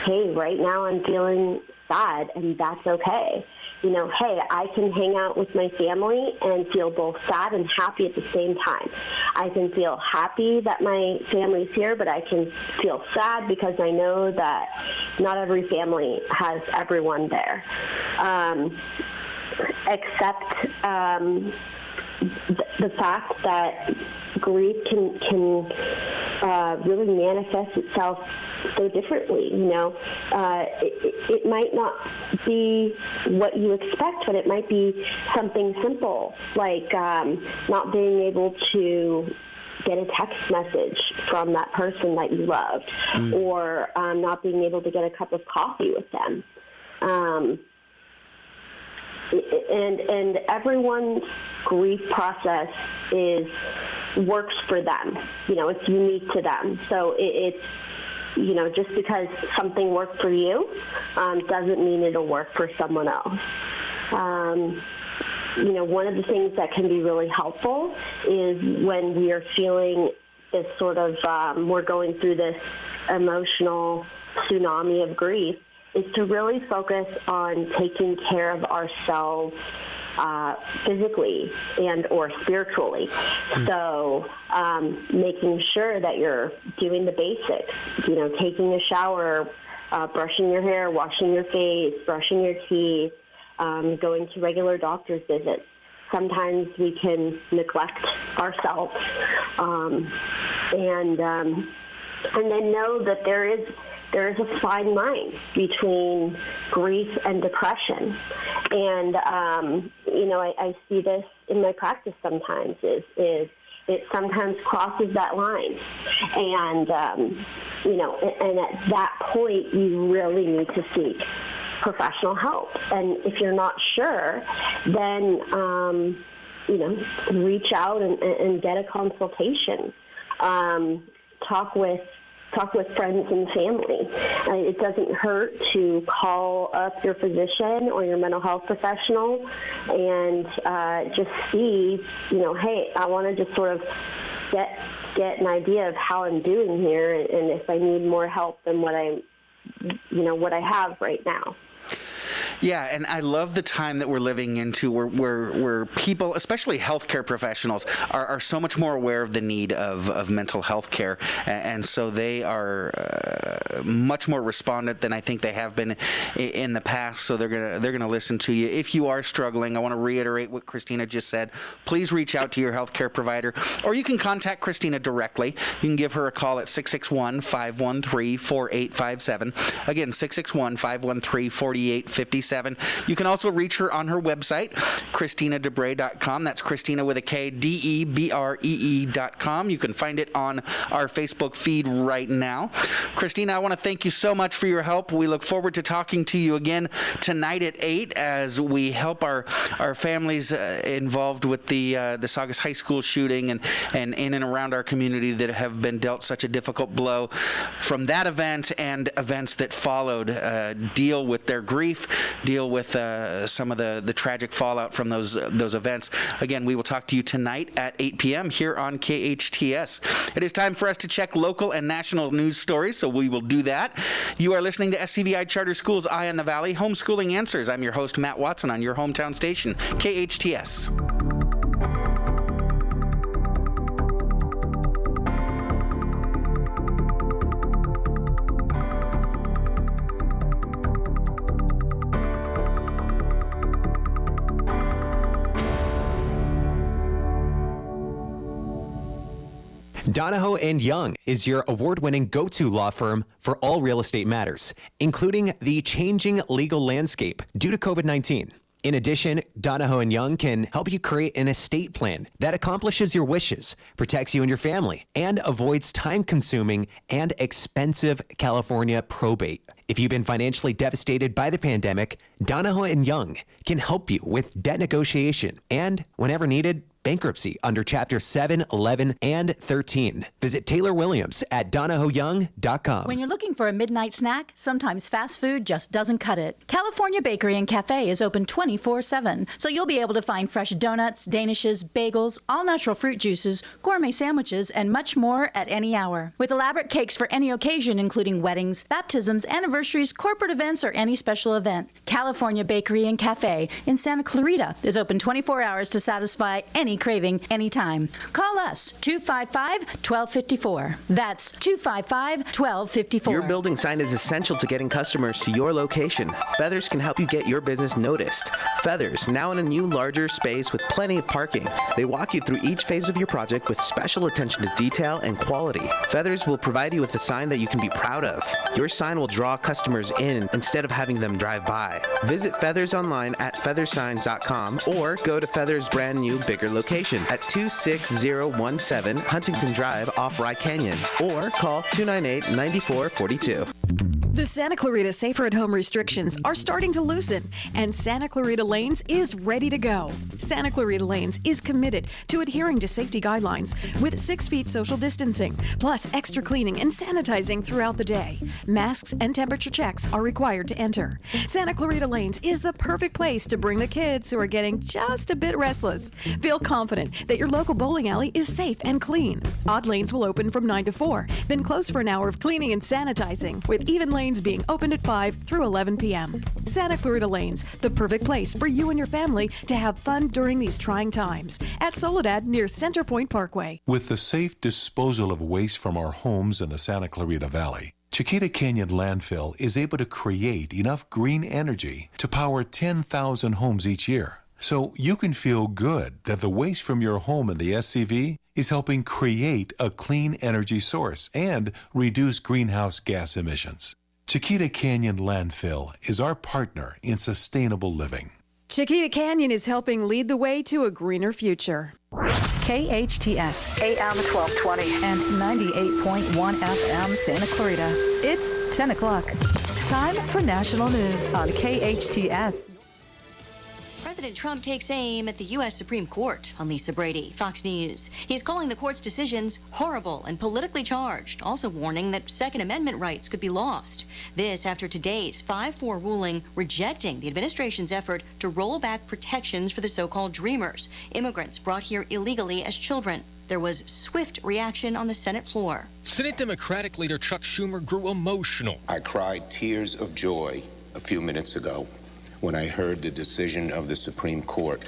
Hey, right now I'm feeling sad, and that's okay. Hey, I can hang out with my family and feel both sad and happy at the same time. I can feel happy that my family's here, but I can feel sad because I know that not every family has everyone there. Accept the fact that grief can really manifest itself so differently. It might not be what you expect, but it might be something simple, like not being able to get a text message from that person that you loved, or not being able to get a cup of coffee with them. And everyone's grief process works for them. It's unique to them. So it's just because something worked for you doesn't mean it'll work for someone else. One of the things that can be really helpful is when we are feeling this sort of, we're going through this emotional tsunami of grief, is to really focus on taking care of ourselves physically and or spiritually. So making sure that you're doing the basics, taking a shower, brushing your hair, washing your face, brushing your teeth, going to regular doctor's visits. Sometimes we can neglect ourselves, and then know that there is a fine line between grief and depression. And, I see this in my practice sometimes, is it sometimes crosses that line. And, and at that point, you really need to seek professional help. And if you're not sure, then, reach out and get a consultation. Talk with friends and family. It doesn't hurt to call up your physician or your mental health professional and just see, hey, I want to just sort of get an idea of how I'm doing here, and if I need more help than what I have right now. Yeah, and I love the time that we're living into where people, especially healthcare professionals, are so much more aware of the need of mental health care. And so they are much more respondent than I think they have been in the past. So they're gonna listen to you. If you are struggling, I want to reiterate what Christina just said. Please reach out to your healthcare provider, or you can contact Christina directly. You can give her a call at 661-513-4857. Again, 661-513-4857. 24/7. You can also reach her on her website, ChristinaDebre.com. That's Christina with a K, DEBREE.com. You can find it on our Facebook feed right now. Christina, I want to thank you so much for your help. We look forward to talking to you again tonight at 8 as we help our families involved with the Saugus High School shooting and in and around our community that have been dealt such a difficult blow from that event and events that followed. Deal with their grief, deal with some of the tragic fallout from those events. Again, we will talk to you tonight at 8 p.m. here on KHTS. It is time for us to check local and national news stories, so we will do that. You are listening to SCVi Charter Schools Eye on the Valley, Homeschooling Answers. I'm your host, Matt Watson, on your hometown station, KHTS. Donahoe & Young is your award-winning go-to law firm for all real estate matters, including the changing legal landscape due to COVID-19. In addition, Donahoe & Young can help you create an estate plan that accomplishes your wishes, protects you and your family, and avoids time-consuming and expensive California probate. If you've been financially devastated by the pandemic, Donahoe & Young can help you with debt negotiation and, whenever needed, bankruptcy under Chapter 7, 11, and 13. Visit Taylor Williams at DonahoeYoung.com. When you're looking for a midnight snack, sometimes fast food just doesn't cut it. California Bakery and Cafe is open 24/7, so you'll be able to find fresh donuts, danishes, bagels, all-natural fruit juices, gourmet sandwiches, and much more at any hour. With elaborate cakes for any occasion, including weddings, baptisms, anniversaries, corporate events, or any special event. California Bakery and Cafe in Santa Clarita is open 24 hours to satisfy any craving anytime. Call us 255-1254. That's 255-1254. Your building sign is essential to getting customers to your location. Feathers can help you get your business noticed. Feathers, now in a new larger space with plenty of parking. They walk you through each phase of your project with special attention to detail and quality. Feathers will provide you with a sign that you can be proud of. Your sign will draw customers in instead of having them drive by. Visit Feathers online at feathersigns.com or go to Feathers' brand new bigger location at 26017 Huntington Drive off Rye Canyon or call 298-9442. The Santa Clarita Safer at Home restrictions are starting to loosen, and Santa Clarita Lanes is ready to go. Santa Clarita Lanes is committed to adhering to safety guidelines with 6 feet social distancing, plus extra cleaning and sanitizing throughout the day. Masks and temperature checks are required to enter. Santa Clarita Lanes is the perfect place to bring the kids who are getting just a bit restless. Feel confident that your local bowling alley is safe and clean. Odd lanes will open from 9 to 4, then close for an hour of cleaning and sanitizing, with even lanes being opened at 5 through 11 p.m. Santa Clarita Lanes, the perfect place for you and your family to have fun during these trying times. At Soledad near Center Point Parkway. With the safe disposal of waste from our homes in the Santa Clarita Valley, Chiquita Canyon Landfill is able to create enough green energy to power 10,000 homes each year. So you can feel good that the waste from your home in the SCV is helping create a clean energy source and reduce greenhouse gas emissions. Chiquita Canyon Landfill is our partner in sustainable living. Chiquita Canyon is helping lead the way to a greener future. KHTS, AM 1220 and 98.1 FM Santa Clarita. It's 10 o'clock. Time for national news on KHTS. President Trump takes aim at the U.S. Supreme Court. On Lisa Brady, Fox News. He's calling the court's decisions horrible and politically charged, also warning that Second Amendment rights could be lost. This after today's 5-4 ruling rejecting the administration's effort to roll back protections for the so-called Dreamers, immigrants brought here illegally as children. There was swift reaction on the Senate floor. Senate Democratic leader Chuck Schumer grew emotional. I cried tears of joy a few minutes ago when I heard the decision of the Supreme Court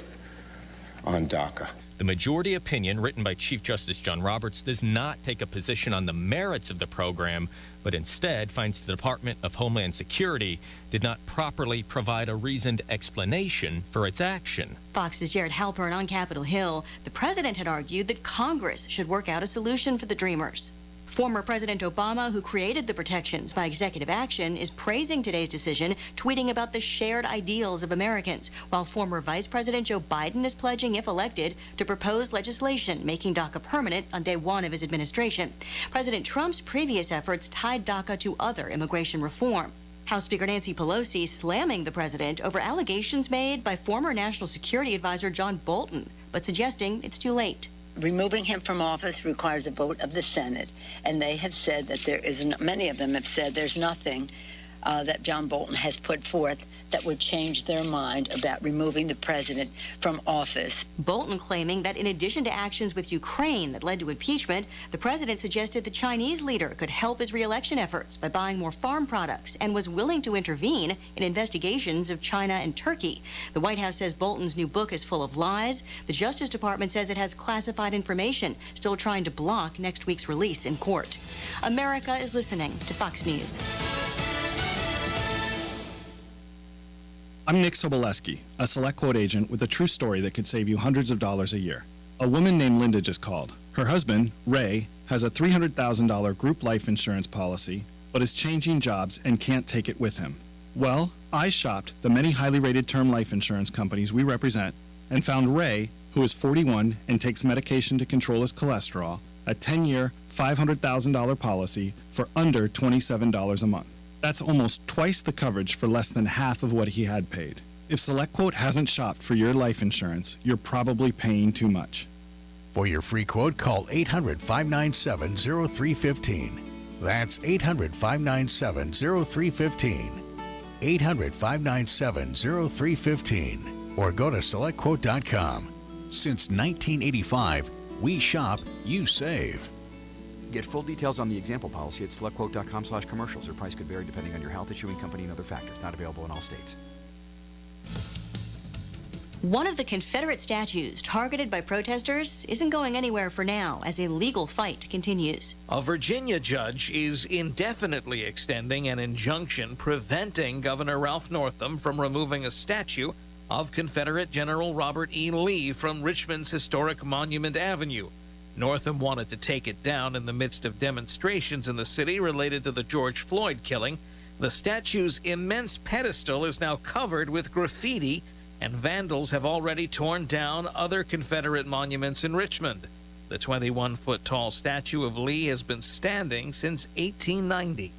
on DACA. The majority opinion, written by Chief Justice John Roberts, does not take a position on the merits of the program, but instead finds the Department of Homeland Security did not properly provide a reasoned explanation for its action. Fox's Jared Halpern on Capitol Hill. The president had argued that Congress should work out a solution for the Dreamers. Former President Obama, who created the protections by executive action, is praising today's decision, tweeting about the shared ideals of Americans, while former Vice President Joe Biden is pledging, if elected, to propose legislation making DACA permanent on day one of his administration. President Trump's previous efforts tied DACA to other immigration reform. House Speaker Nancy Pelosi slamming the president over allegations made by former National Security Advisor John Bolton, but suggesting it's too late. Removing him from office requires a vote of the Senate, and they have said that many of them have said there's nothing that John Bolton has put forth that would change their mind about removing the president from office. Bolton claiming that in addition to actions with Ukraine that led to impeachment, the president suggested the Chinese leader could help his re-election efforts by buying more farm products and was willing to intervene in investigations of China and Turkey. The White House says Bolton's new book is full of lies. The Justice Department says it has classified information, still trying to block next week's release in court. America is listening to Fox News. I'm Nick Soboleski, a Select Quote agent with a true story that could save you hundreds of dollars a year. A woman named Linda just called. Her husband, Ray, has a $300,000 group life insurance policy, but is changing jobs and can't take it with him. Well, I shopped the many highly rated term life insurance companies we represent and found Ray, who is 41 and takes medication to control his cholesterol, a 10-year, $500,000 policy for under $27 a month. That's almost twice the coverage for less than half of what he had paid. If SelectQuote hasn't shopped for your life insurance, you're probably paying too much. For your free quote, call 800-597-0315. That's 800-597-0315. 800-597-0315. Or go to SelectQuote.com. Since 1985, we shop, you save. Get full details on the example policy at selectquote.com/commercials. Or price could vary depending on your health, issuing company, and other factors. Not available in all states. One of the Confederate statues targeted by protesters isn't going anywhere for now as a legal fight continues. A Virginia judge is indefinitely extending an injunction preventing Governor Ralph Northam from removing a statue of Confederate General Robert E. Lee from Richmond's historic Monument Avenue. Northam wanted to take it down in the midst of demonstrations in the city related to the George Floyd killing. The statue's immense pedestal is now covered with graffiti, and vandals have already torn down other Confederate monuments in Richmond. The 21-foot-tall statue of Lee has been standing since 1890.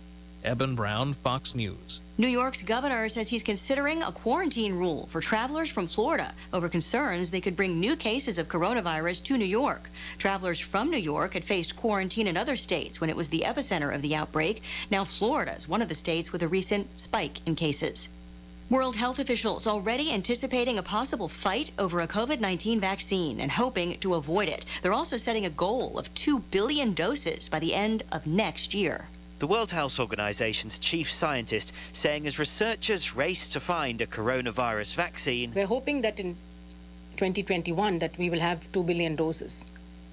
Eben Brown, Fox News. New York's governor says he's considering a quarantine rule for travelers from Florida over concerns they could bring new cases of coronavirus to New York. Travelers from New York had faced quarantine in other states when it was the epicenter of the outbreak. Now Florida is one of the states with a recent spike in cases. World health officials already anticipating a possible fight over a COVID-19 vaccine and hoping to avoid it. They're also setting a goal of 2 billion doses by the end of next year. The World Health Organization's chief scientist saying as researchers race to find a coronavirus vaccine, we're hoping that in 2021 that we will have 2 billion doses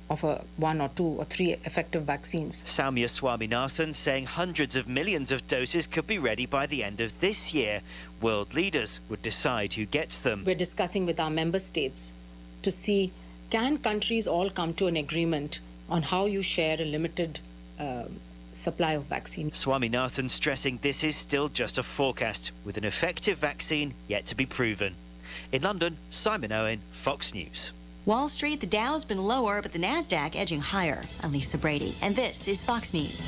of 1 or 2 or 3 effective vaccines. Soumya Swaminathan saying hundreds of millions of doses could be ready by the end of this year. World leaders would decide who gets them. We're discussing with our member states to see, can countries all come to an agreement on how you share a limited supply of vaccine. Swaminathan stressing this is still just a forecast, with an effective vaccine yet to be proven. In London, Simon Owen, Fox News. Wall Street, the Dow's been lower, but the NASDAQ edging higher. Elisa Brady, and this is Fox News.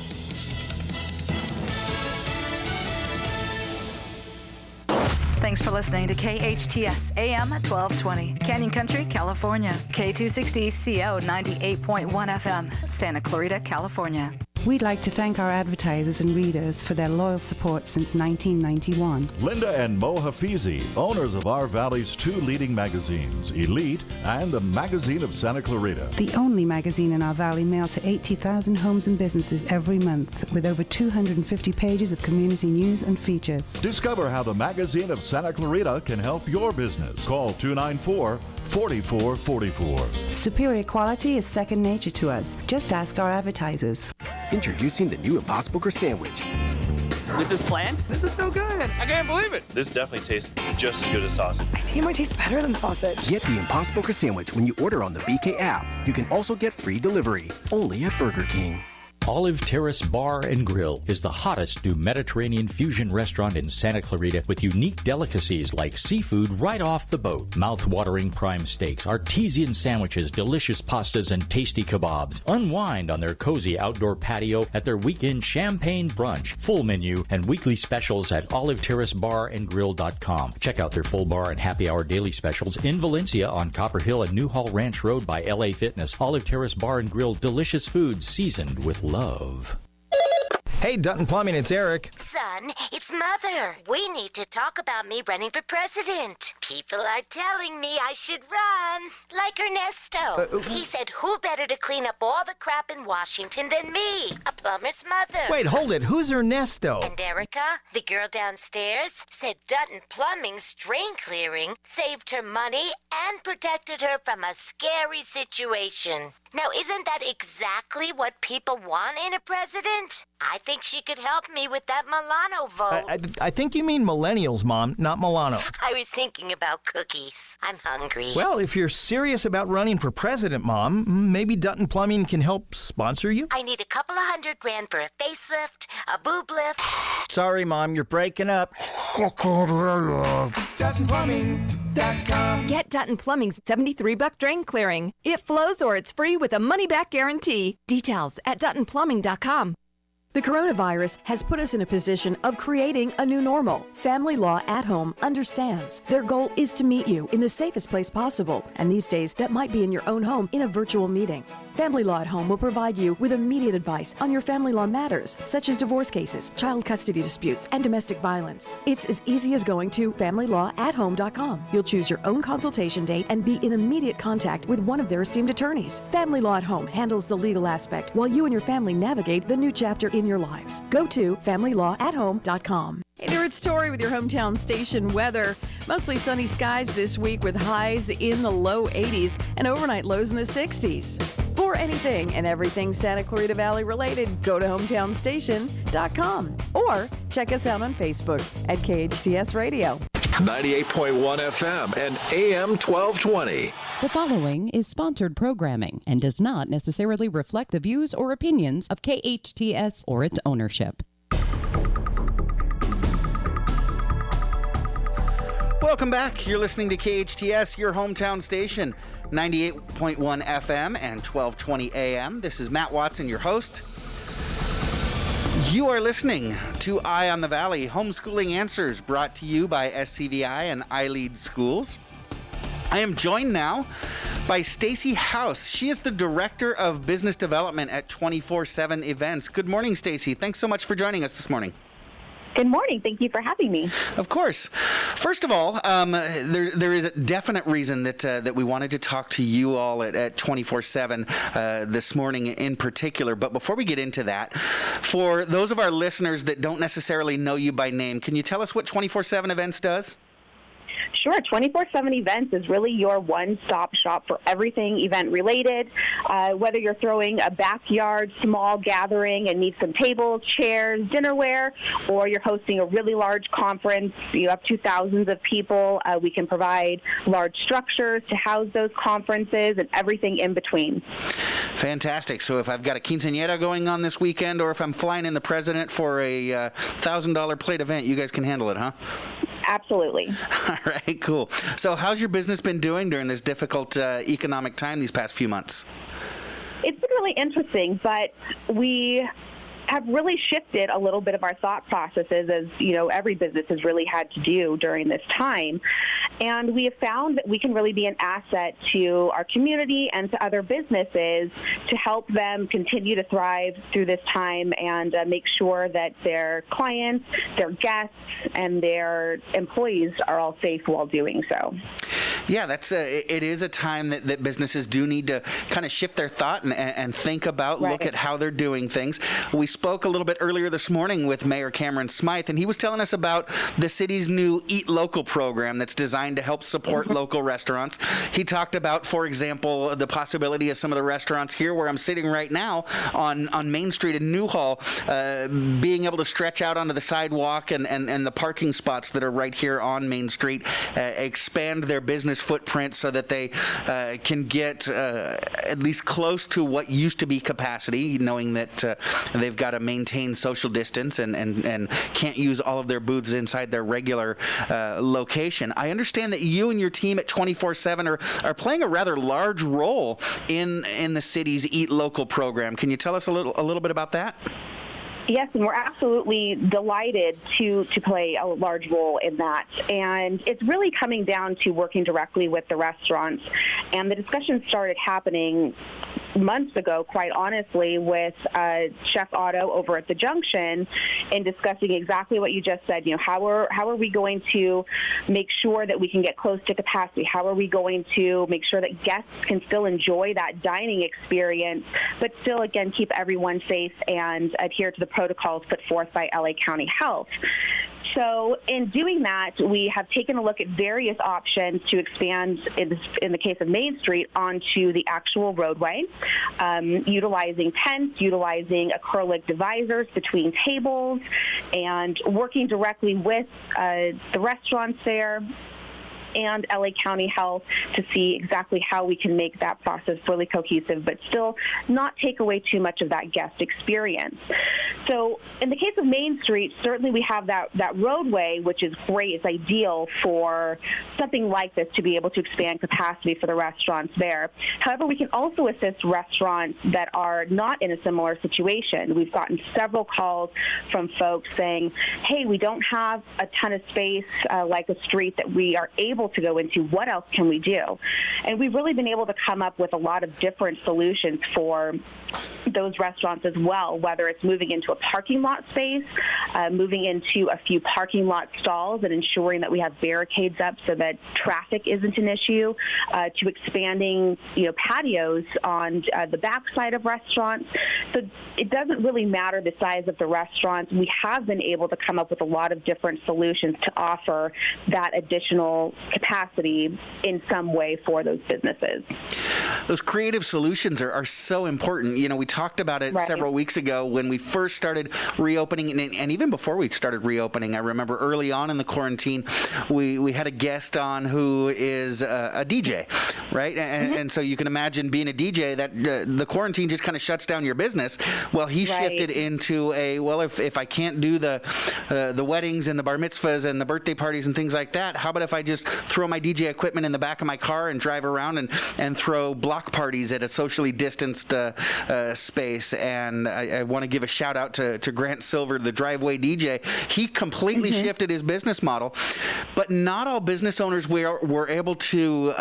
Thanks for listening to KHTS AM 1220, Canyon Country, California. K260CO 98.1 FM, Santa Clarita, California. We'd like to thank our advertisers and readers for their loyal support since 1991. Linda and Mo Hafizi, owners of our Valley's 2 leading magazines, iLEAD and the Magazine of Santa Clarita. The only magazine in our valley mailed to 80,000 homes and businesses every month, with over 250 pages of community news and features. Discover how the Magazine of Santa Clarita can help your business. Call 294-4444. Superior quality is second nature to us. Just ask our advertisers. Introducing the new Impossible Crust Sandwich. This is plants? This is so good. I can't believe it. This definitely tastes just as good as sausage. I think it might taste better than sausage. Get the Impossible Crust Sandwich when you order on the BK app. You can also get free delivery, only at Burger King. Olive Terrace Bar and Grill is the hottest new Mediterranean fusion restaurant in Santa Clarita with unique delicacies like seafood right off the boat, mouth-watering prime steaks, artesian sandwiches, delicious pastas, and tasty kebabs. Unwind on their cozy outdoor patio at their weekend champagne brunch, full menu, and weekly specials at oliveterracebarandgrill.com. Check out their full bar and happy hour daily specials in Valencia on Copper Hill and Newhall Ranch Road by LA Fitness. Olive Terrace Bar and Grill, delicious food seasoned with love. Hey, Dutton Plumbing, it's Eric. Son, it's Mother. We need to talk about me running for president. People are telling me I should run, like Ernesto. He said, who better to clean up all the crap in Washington than me, a plumber's mother. Wait, hold it. Who's Ernesto? And Erica, the girl downstairs, said Dutton Plumbing's drain clearing saved her money and protected her from a scary situation. Now, isn't that exactly what people want in a president? I think she could help me with that Milano vote. I think you mean millennials, Mom, not Milano. I was thinking about cookies. I'm hungry. Well, if you're serious about running for president, Mom, maybe Dutton Plumbing can help sponsor you? I need a couple of $100,000 for a facelift, a boob lift. Sorry, Mom, you're breaking up. DuttonPlumbing.com. Get Dutton Plumbing's $73 drain clearing. It flows or it's free with a money-back guarantee. Details at DuttonPlumbing.com. The coronavirus has put us in a position of creating a new normal. Family Law at Home understands. Their goal is to meet you in the safest place possible, and these days that might be in your own home in a virtual meeting. Family Law at Home will provide you with immediate advice on your family law matters, such as divorce cases, child custody disputes, and domestic violence. It's as easy as going to FamilyLawAtHome.com. You'll choose your own consultation date and be in immediate contact with one of their esteemed attorneys. Family Law at Home handles the legal aspect while you and your family navigate the new chapter in your lives. Go to FamilyLawAtHome.com. Hey there, it's Tori with your hometown station weather. Mostly sunny skies this week with highs in the low 80s and overnight lows in the 60s. For anything and everything Santa Clarita Valley related, go to hometownstation.com or check us out on Facebook at KHTS Radio. 98.1 FM and AM 1220. The following is sponsored programming and does not necessarily reflect the views or opinions of KHTS or its ownership. Welcome back. You're listening to KHTS, your hometown station, 98.1 FM and 1220 AM. This is Matt Watson, your host. You are listening to Eye on the Valley, Homeschooling Answers, brought to you by SCVi and iLEAD Schools. I am joined now by Stacy House. She is the Director of Business Development at 24/7 Events. Good morning, Stacy. Thanks so much for joining us this morning. Good morning. Thank you for having me. Of course. First of all, there is a definite reason that we wanted to talk to you all at 24/7 this morning in particular. But before we get into that, for those of our listeners that don't necessarily know you by name, can you tell us what 24/7 Events does? Sure. 24/7 Events is really your one-stop shop for everything event-related. Whether you're throwing a backyard small gathering and need some tables, chairs, dinnerware, or you're hosting a really large conference, you have 2,000 of people, we can provide large structures to house those conferences and everything in between. Fantastic. So if I've got a quinceañera going on this weekend, or if I'm flying in the president for a $1,000 plate event, you guys can handle it, huh? Absolutely. All right, cool. So how's your business been doing during this difficult economic time these past few months? It's been really interesting, but we have really shifted a little bit of our thought processes, as you know, every business has really had to do during this time. And we have found that we can really be an asset to our community and to other businesses to help them continue to thrive through this time and make sure that their clients, their guests, and their employees are all safe while doing so. Yeah, it is a time that businesses do need to kind of shift their thought and think about, look at how they're doing things. We spoke a little bit earlier this morning with Mayor Smyth, and he was telling us about the city's new Eat Local program that's designed to help support local restaurants. He talked about, for example, the possibility of some of the restaurants here where I'm sitting right now on Main Street in Newhall, being able to stretch out onto the sidewalk and the parking spots that are right here on Main Street, expand their business business footprint so that they can get at least close to what used to be capacity, knowing that they've got to maintain social distance and can't use all of their booths inside their regular location. I understand that you and your team at 24/7 are playing a rather large role in the city's Eat Local program. Can you tell us a little bit about that? Yes, and we're absolutely delighted to play a large role in that. And it's really coming down to working directly with the restaurants. And the discussion started happening months ago, quite honestly, with Chef Otto over at the Junction in discussing exactly what you just said. How are we going to make sure that we can get close to capacity? How are we going to make sure that guests can still enjoy that dining experience, but still, again, keep everyone safe and adhere to the protocols put forth by LA County Health? So in doing that, we have taken a look at various options to expand, in the case of Main Street, onto the actual roadway, utilizing tents, utilizing acrylic divisors between tables, and working directly with the restaurants there and LA County Health to see exactly how we can make that process really cohesive, but still not take away too much of that guest experience. So in the case of Main Street, certainly we have that roadway, which is great. It's ideal for something like this to be able to expand capacity for the restaurants there. However, we can also assist restaurants that are not in a similar situation. We've gotten several calls from folks saying, hey, we don't have a ton of space like a street that we are able to go into. What else can we do? And we've really been able to come up with a lot of different solutions for those restaurants as well, whether it's moving into a parking lot space, moving into a few parking lot stalls and ensuring that we have barricades up so that traffic isn't an issue, to expanding patios on the backside of restaurants. So it doesn't really matter the size of the restaurant. We have been able to come up with a lot of different solutions to offer that additional capacity in some way for those businesses. Those creative solutions are so important. We talked about it several weeks ago when we first started reopening, and even before we started reopening, I remember early on in the quarantine, we had a guest on who is a DJ, right? And so you can imagine being a DJ that the quarantine just kind of shuts down your business. Well, he shifted into if I can't do the weddings and the bar mitzvahs and the birthday parties and things like that, how about if I just throw my DJ equipment in the back of my car and drive around and throw block parties at a socially distanced space? And I want to give a shout out to Grant Silver, the driveway DJ. He completely shifted his business model, but not all business owners were able to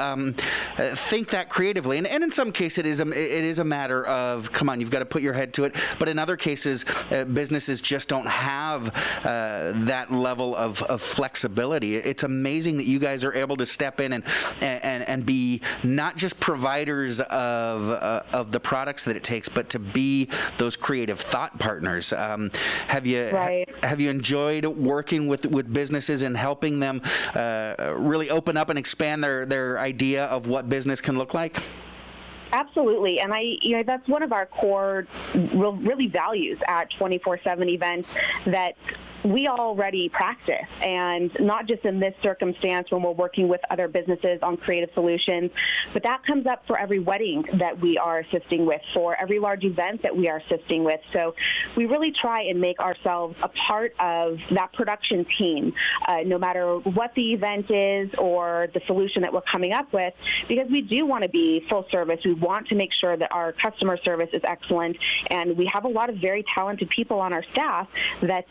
think that creatively. And in some cases, it is a matter of, come on, you've got to put your head to it. But in other cases, businesses just don't have that level of flexibility. It's amazing that you guys are able to step in and be not just providers of the products that it takes, but to be those creative thought partners. Have you enjoyed working with businesses and helping them really open up and expand their idea of what business can look like? Absolutely, and that's one of our core really values at 24/7 events that we already practice, and not just in this circumstance when we're working with other businesses on creative solutions, but that comes up for every wedding that we are assisting with, for every large event that we are assisting with. So we really try and make ourselves a part of that production team, no matter what the event is or the solution that we're coming up with, because we do want to be full service. We want to make sure that our customer service is excellent, and we have a lot of very talented people on our staff that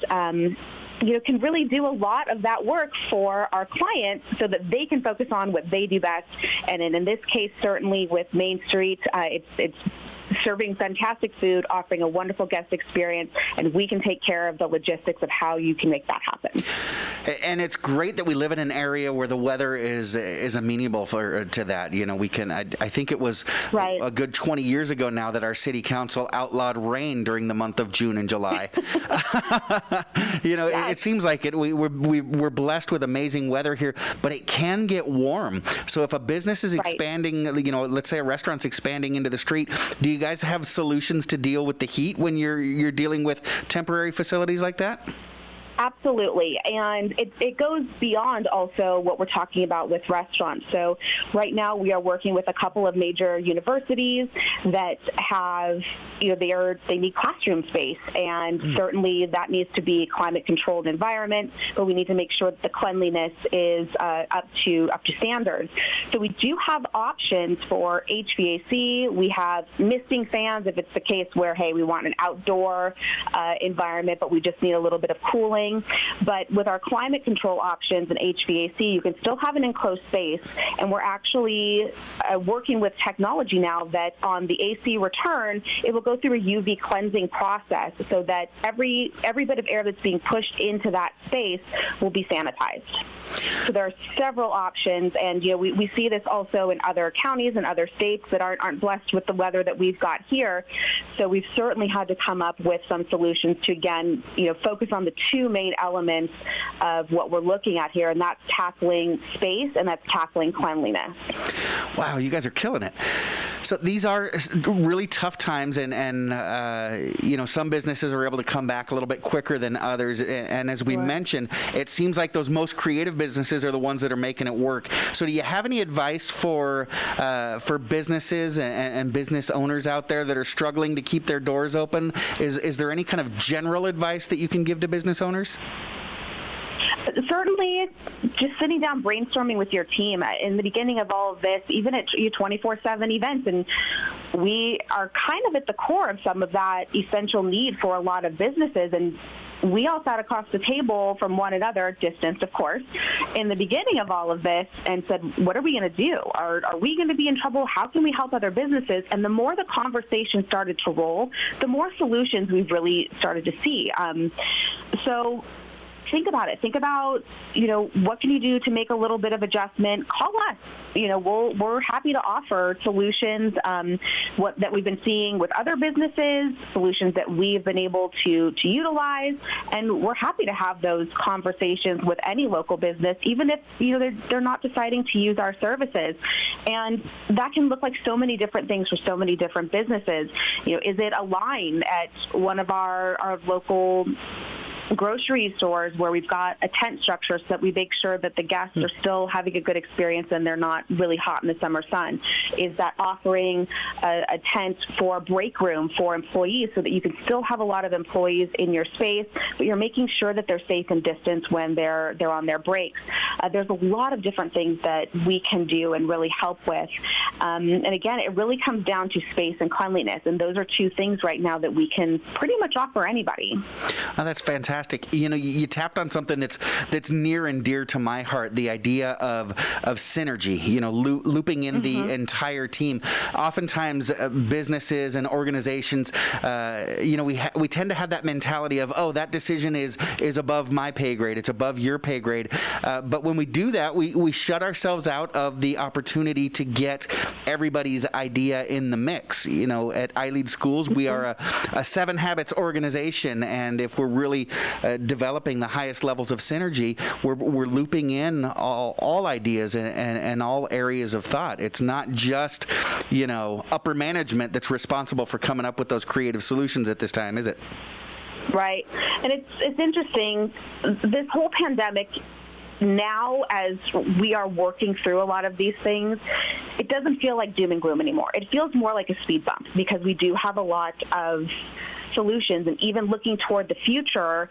can really do a lot of that work for our clients so that they can focus on what they do best. And in this case, certainly with Main Street, it's serving fantastic food, offering a wonderful guest experience, and we can take care of the logistics of how you can make that happen. And it's great that we live in an area where the weather is amenable to that. We can. I think it was a good 20 years ago now that our city council outlawed rain during the month of June and July. It seems like it. We're blessed with amazing weather here, but it can get warm. So if a business is expanding, let's say a restaurant's expanding into the street, do you guys have solutions to deal with the heat when you're dealing with temporary facilities like that? Absolutely. And it goes beyond also what we're talking about with restaurants. So right now we are working with a couple of major universities that have, they need classroom space, and certainly that needs to be a climate controlled environment, but we need to make sure that the cleanliness is up to standards. So we do have options for HVAC. We have misting fans if it's the case where, hey, we want an outdoor environment, but we just need a little bit of cooling. But with our climate control options and HVAC, you can still have an enclosed space, and we're actually working with technology now that on the AC return, it will go through a UV cleansing process so that every bit of air that's being pushed into that space will be sanitized. So there are several options, and we see this also in other counties and other states that aren't blessed with the weather that we've got here. So we've certainly had to come up with some solutions to, again, focus on the two main elements of what we're looking at here, and that's tackling space and that's tackling cleanliness. Wow, you guys are killing it. So these are really tough times, and some businesses are able to come back a little bit quicker than others. And as we mentioned, it seems like those most creative businesses are the ones that are making it work. So do you have any advice for businesses and business owners out there that are struggling to keep their doors open? Is there any kind of general advice that you can give to business owners? Certainly, just sitting down brainstorming with your team in the beginning of all of this, even at your 24/7 events, and we are kind of at the core of some of that essential need for a lot of businesses, and we all sat across the table from one another, distanced of course, in the beginning of all of this and said, what are we going to do? Are we going to be in trouble? How can we help other businesses? And the more the conversation started to roll, the more solutions we've really started to see. So think about it. Think about, what can you do to make a little bit of adjustment? Call us. We're happy to offer solutions that we've been seeing with other businesses, solutions that we've been able to utilize, and we're happy to have those conversations with any local business, even if they're not deciding to use our services. And that can look like so many different things for so many different businesses. Is it a line at one of our local grocery stores where we've got a tent structure so that we make sure that the guests are still having a good experience and they're not really hot in the summer sun? Is that offering a tent for a break room for employees so that you can still have a lot of employees in your space, but you're making sure that they're safe and distanced when they're on their breaks? There's a lot of different things that we can do and really help with. And again, it really comes down to space and cleanliness, and those are two things right now that we can pretty much offer anybody. Oh, that's fantastic. You tapped on something that's near and dear to my heart, the idea of synergy, looping in the entire team. Oftentimes businesses and organizations, we tend to have that mentality of, oh, that decision is above my pay grade, it's above your pay grade. But when we do that, we shut ourselves out of the opportunity to get everybody's idea in the mix. At iLEAD Schools, we are a 7 Habits organization, and if we're really developing the highest levels of synergy, we're looping in all ideas and all areas of thought. It's not just, upper management that's responsible for coming up with those creative solutions at this time, is it? Right. And it's interesting, this whole pandemic, now as we are working through a lot of these things, it doesn't feel like doom and gloom anymore. It feels more like a speed bump because we do have a lot of solutions, and even looking toward the future,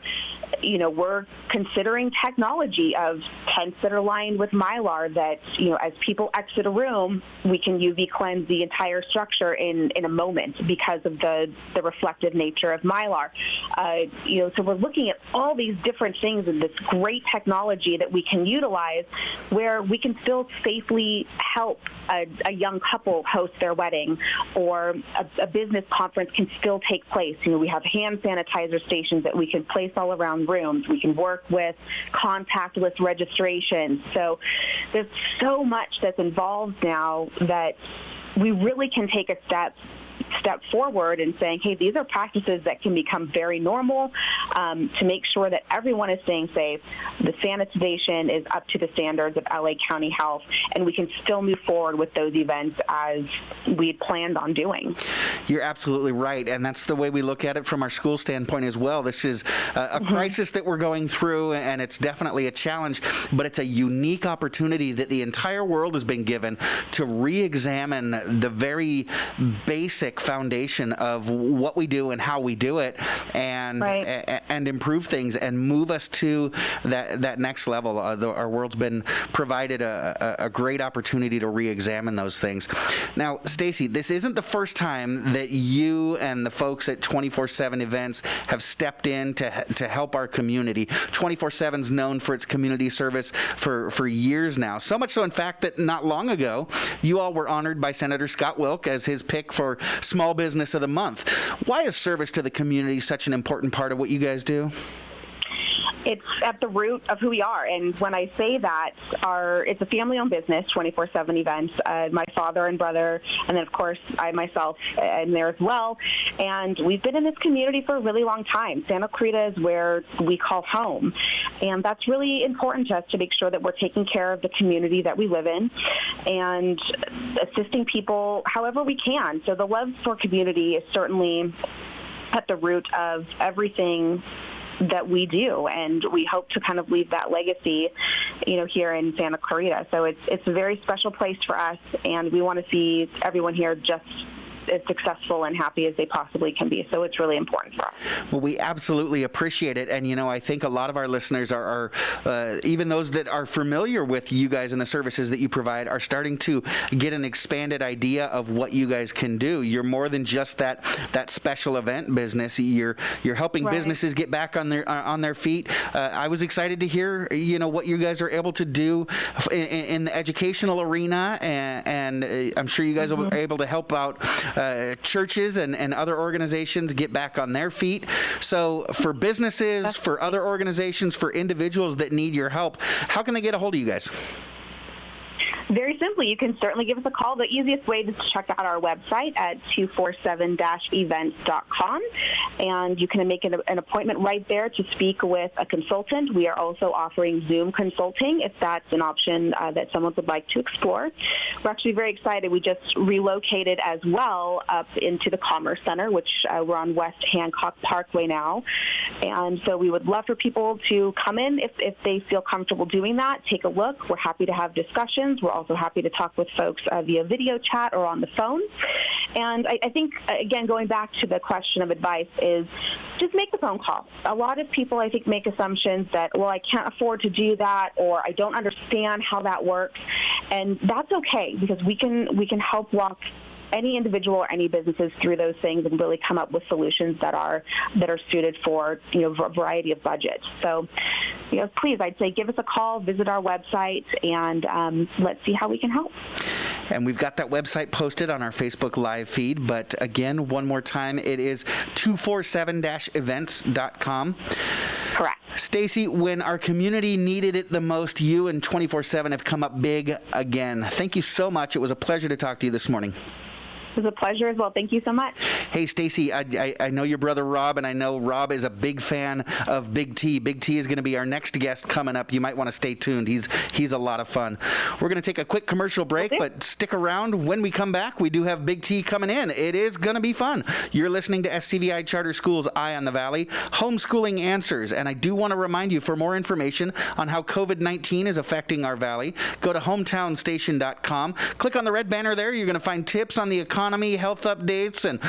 we're considering technology of tents that are lined with Mylar that, as people exit a room, we can UV cleanse the entire structure in a moment because of the reflective nature of Mylar. So we're looking at all these different things and this great technology that we can utilize where we can still safely help a young couple host their wedding, or a business conference can still take place. We have hand sanitizer stations that we can place all around rooms. We can work with contactless registration. So there's so much that's involved now that we really can take a step forward in saying, hey, these are practices that can become very normal to make sure that everyone is staying safe. The sanitization is up to the standards of LA County Health, and we can still move forward with those events as we planned on doing. You're absolutely right, and that's the way we look at it from our school standpoint as well. This is a crisis that we're going through, and it's definitely a challenge, but it's a unique opportunity that the entire world has been given to re-examine the very basic foundation of what we do and how we do it, and and improve things and move us to that next level. Our world's been provided a great opportunity to re-examine those things. Now, Stacy, this isn't the first time that you and the folks at 24/7 Events have stepped in to help our community. 24/7 is known for its community service for years now. So much so, in fact, that not long ago, you all were honored by Senator Scott Wilk as his pick for Small Business of the Month. Why is service to the community such an important part of what you guys do? It's at the root of who we are. And when I say that, it's a family-owned business, 24/7 Events. My father and brother, and then, of course, I myself am there as well. And we've been in this community for a really long time. Santa Clarita is where we call home. And that's really important to us to make sure that we're taking care of the community that we live in and assisting people however we can. So the love for community is certainly at the root of everything that we do, and we hope to kind of leave that legacy, here in Santa Clarita. So it's a very special place for us, and we want to see everyone here just as successful and happy as they possibly can be. So it's really important for us. Well, we absolutely appreciate it. And, I think a lot of our listeners are even those that are familiar with you guys and the services that you provide, are starting to get an expanded idea of what you guys can do. You're more than just that special event business. You're helping businesses get back on their feet. I was excited to hear, what you guys are able to do in the educational arena, and I'm sure you guys will be able to help out churches and other organizations get back on their feet. So for businesses, for other organizations, for individuals that need your help, how can they get a hold of you guys? Very simply, you can certainly give us a call. The easiest way is to check out our website at 247-events.com, and you can make an appointment right there to speak with a consultant. We are also offering Zoom consulting if that's an option that someone would like to explore. We're actually very excited. We just relocated as well up into the Commerce Center, which we're on West Hancock Parkway now, and so we would love for people to come in if they feel comfortable doing that. Take a look. We're happy to have discussions. We're also happy to talk with folks via video chat or on the phone. And I think, again, going back to the question of advice is just make the phone call. A lot of people, I think, make assumptions that, well, I can't afford to do that, or I don't understand how that works. And that's okay, because we can help walk any individual or any businesses through those things and really come up with solutions that are suited for a variety of budgets. So, please, I'd say give us a call, visit our website, and let's see how we can help. And we've got that website posted on our Facebook Live feed. But again, one more time, it is 247-events.com. Correct. Stacy, when our community needed it the most, you and 24/7 have come up big again. Thank you so much. It was a pleasure to talk to you this morning. It was a pleasure as well. Thank you so much. Hey, Stacy, I know your brother Rob, and I know Rob is a big fan of Big T. Big T is going to be our next guest coming up. You might want to stay tuned. He's a lot of fun. We're going to take a quick commercial break, but stick around. When we come back, we do have Big T coming in. It is going to be fun. You're listening to SCVi Charter Schools Eye on the Valley, Homeschooling Answers. And I do want to remind you, for more information on how COVID-19 is affecting our valley, go to hometownstation.com. Click on the red banner there. You're going to find tips on the economy, health updates, and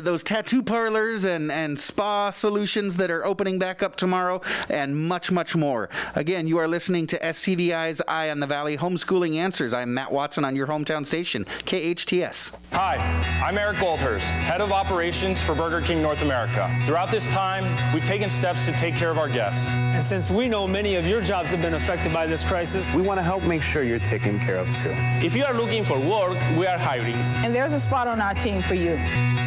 those tattoo parlors and spa solutions that are opening back up tomorrow, and much, much more. Again, you are listening to SCVi's Eye on the Valley, Homeschooling Answers. I'm Matt Watson on your hometown station, KHTS. Hi, I'm Eric Goldhurst, Head of Operations for Burger King North America. Throughout this time, we've taken steps to take care of our guests. And since we know many of your jobs have been affected by this crisis, we want to help make sure you're taken care of too. If you are looking for work, we are hiring. And there's a spot on our team for you.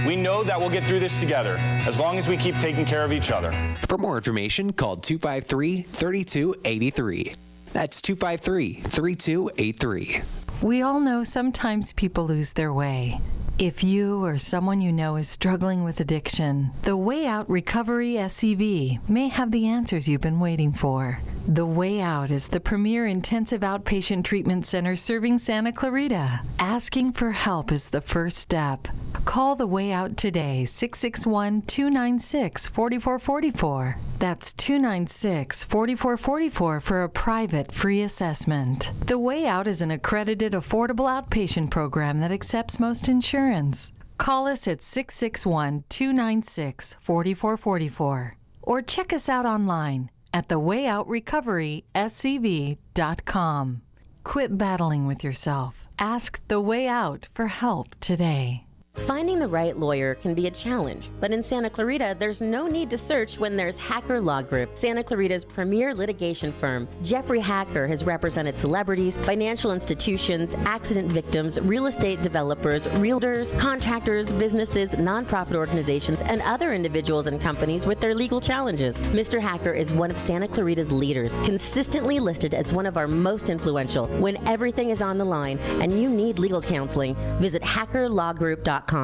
We know that we'll get through this together, as long as we keep taking care of each other. For more information, call 253-3283. That's 253-3283. We all know sometimes people lose their way. If you or someone you know is struggling with addiction, the Way Out Recovery SCVi may have the answers you've been waiting for. The Way Out is the premier intensive outpatient treatment center serving Santa Clarita. Asking for help is the first step. Call The Way Out today, 661-296-4444. That's 296-4444 for a private free assessment. The Way Out is an accredited, affordable outpatient program that accepts most insurance. Call us at 661-296-4444 or check us out online at thewayoutrrecoveryscv.com. Quit battling with yourself. Ask The Way Out for help today. Finding the right lawyer can be a challenge, but in Santa Clarita, there's no need to search when there's Hacker Law Group, Santa Clarita's premier litigation firm. Jeffrey Hacker has represented celebrities, financial institutions, accident victims, real estate developers, realtors, contractors, businesses, nonprofit organizations, and other individuals and companies with their legal challenges. Mr. Hacker is one of Santa Clarita's leaders, consistently listed as one of our most influential. When everything is on the line and you need legal counseling, visit hackerlawgroup.com. At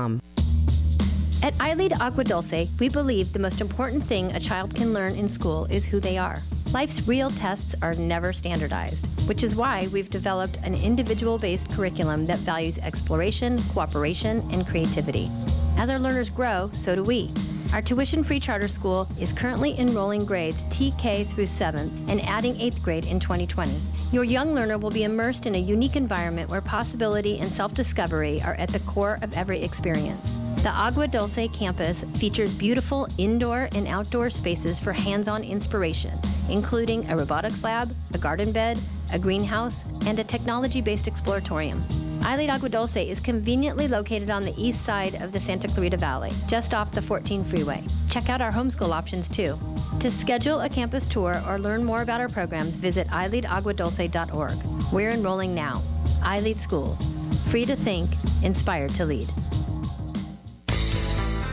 iLEAD Agua Dulce, we believe the most important thing a child can learn in school is who they are. Life's real tests are never standardized, which is why we've developed an individual-based curriculum that values exploration, cooperation, and creativity. As our learners grow, so do we. Our tuition-free charter school is currently enrolling grades TK through 7th and adding 8th grade in 2020. Your young learner will be immersed in a unique environment where possibility and self-discovery are at the core of every experience. The Agua Dulce campus features beautiful indoor and outdoor spaces for hands-on inspiration, including a robotics lab, a garden bed, a greenhouse, and a technology-based exploratorium. iLEAD Agua Dulce is conveniently located on the east side of the Santa Clarita Valley, just off the 14 freeway. Check out our homeschool options too. To schedule a campus tour or learn more about our programs, visit iLEADAguadulce.org. We're enrolling now. iLEAD Schools. Free to think, inspired to lead.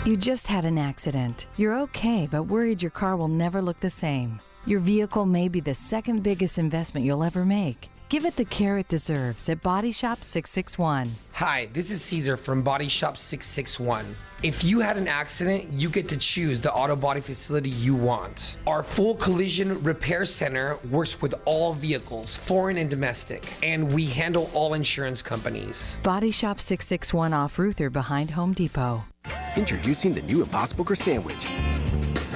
You just had an accident. You're okay, but worried your car will never look the same. Your vehicle may be the second biggest investment you'll ever make. Give it the care it deserves at Body Shop 661. Hi, this is Caesar from Body Shop 661. If you had an accident, you get to choose the auto body facility you want. Our full collision repair center works with all vehicles, foreign and domestic, and we handle all insurance companies. Body Shop 661 off Ruther behind Home Depot. Introducing the new Impossible Burger Sandwich.